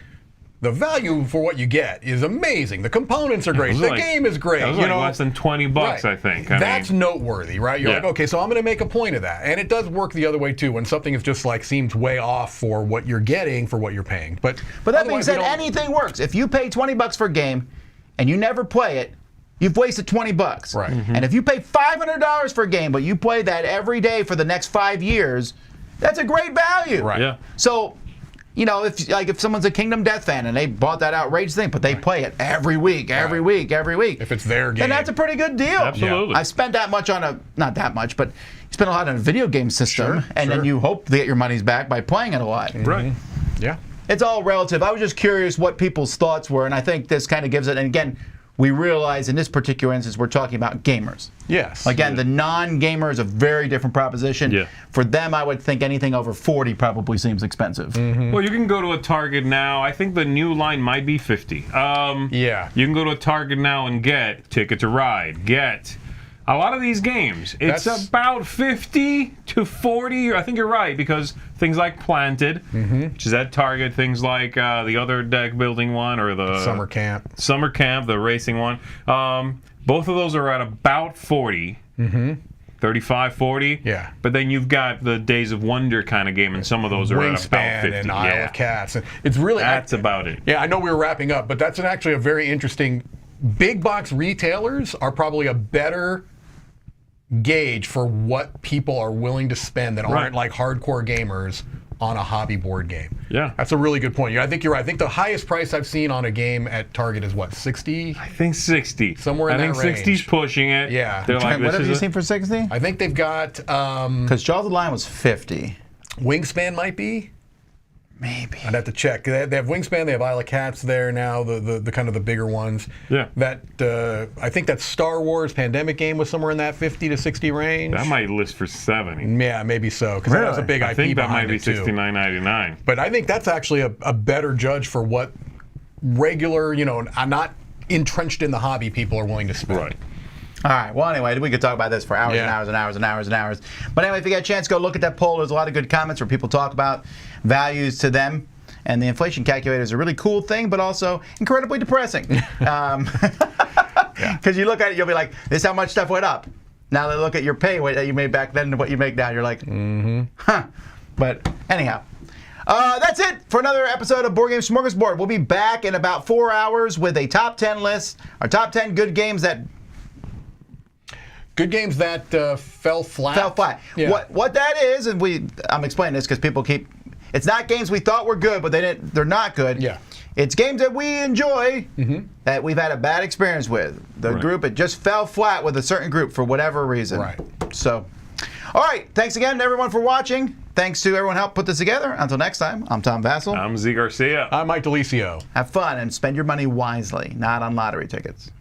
the value for what you get is amazing. The components are great. It was The like- game is great. It was you like know, less than $20, Right. I think. That's noteworthy, right? You're Yeah. like, okay, so I'm going to make a point of that. And it does work the other way, too, when something is just like seems way off for what you're getting for what you're paying. But But that being otherwise, said, we don't- anything works. If you pay $20 for a game and you never play it, you've wasted $20. Right. And if you pay $500 for a game, but you play that every day for the next 5 years, that's a great value. Right. Yeah. So, you know, if someone's a Kingdom Death fan and they bought that outrageous thing, but they play it every week, every week, If it's their game. then that's a pretty good deal. Absolutely. I spent that much on not that much, but you spend a lot on a video game system, Sure, and then sure. you hope to get your money's back by playing it a lot. Right. Yeah. It's all relative. I was just curious what people's thoughts were, and I think this kind of gives it. And again, we realize in this particular instance, we're talking about gamers. Yes. Again, the non-gamer is a very different proposition. Yeah. For them, I would think anything over 40 probably seems expensive. Well, you can go to a Target now. I think the new line might be 50. Yeah. You can go to a Target now and get Ticket to Ride, get a lot of these games. It's That's- about 50 to 40. I think you're right, because things like Planted, which is at Target, things like the other deck building one or the Summer camp. Summer Camp, the racing one. Both of those are at about 40. 35, 40. Yeah. But then you've got the Days of Wonder kind of game, and some of those are at about Wingspan 50. and Isle Yeah. of Cats. And it's really That's about it. Yeah, I know we were wrapping up, but that's actually a very interesting. Big box retailers are probably a better gauge for what people are willing to spend that aren't like hardcore gamers on a hobby board game. Yeah. That's a really good point. I think you're right. I think the highest price I've seen on a game at Target is what, 60? I think 60. Somewhere in I think that range. 60's pushing it. Yeah. They're like, what this have you is seen for 60? I think they've got Because Jaws of the Lion was 50. Wingspan might be. Maybe. I'd have to check. They have Wingspan. They have Isle of Cats there now. The kind of the bigger ones. Yeah. That I think that Star Wars Pandemic game was somewhere in that 50 to 60 range. that might list for 70. Yeah, maybe so. Because that has a Really? big IP I think that might behind be it too. $69.99. But I think that's actually a better judge for what regular, not entrenched in the hobby people are willing to spend. Right. All right. Well, anyway, we could talk about this for hours and hours and hours and hours and hours. But anyway, if you get a chance, go look at that poll. There's a lot of good comments where people talk about values to them. And the inflation calculator is a really cool thing, but also incredibly depressing. Because you look at it, you'll be like, this is how much stuff went up. Now they look at your pay that you made back then and what you make now. You're like, huh. But anyhow. That's it for another episode of Board Game Smorgasbord. We'll be back in about 4 hours with a top 10 list. Our top 10 good games that fell flat. fell flat. Yeah. What that is, and I'm explaining this because people keep. It's not games we thought were good, but they're not good. Yeah. It's games that we enjoy that we've had a bad experience with. The group, it just fell flat with a certain group for whatever reason. Right. So, all right. Thanks again to everyone for watching. Thanks to everyone who helped put this together. Until next time, I'm Tom Vassell. I'm Z Garcia. I'm Mike DeLisio. Have fun and spend your money wisely, not on lottery tickets.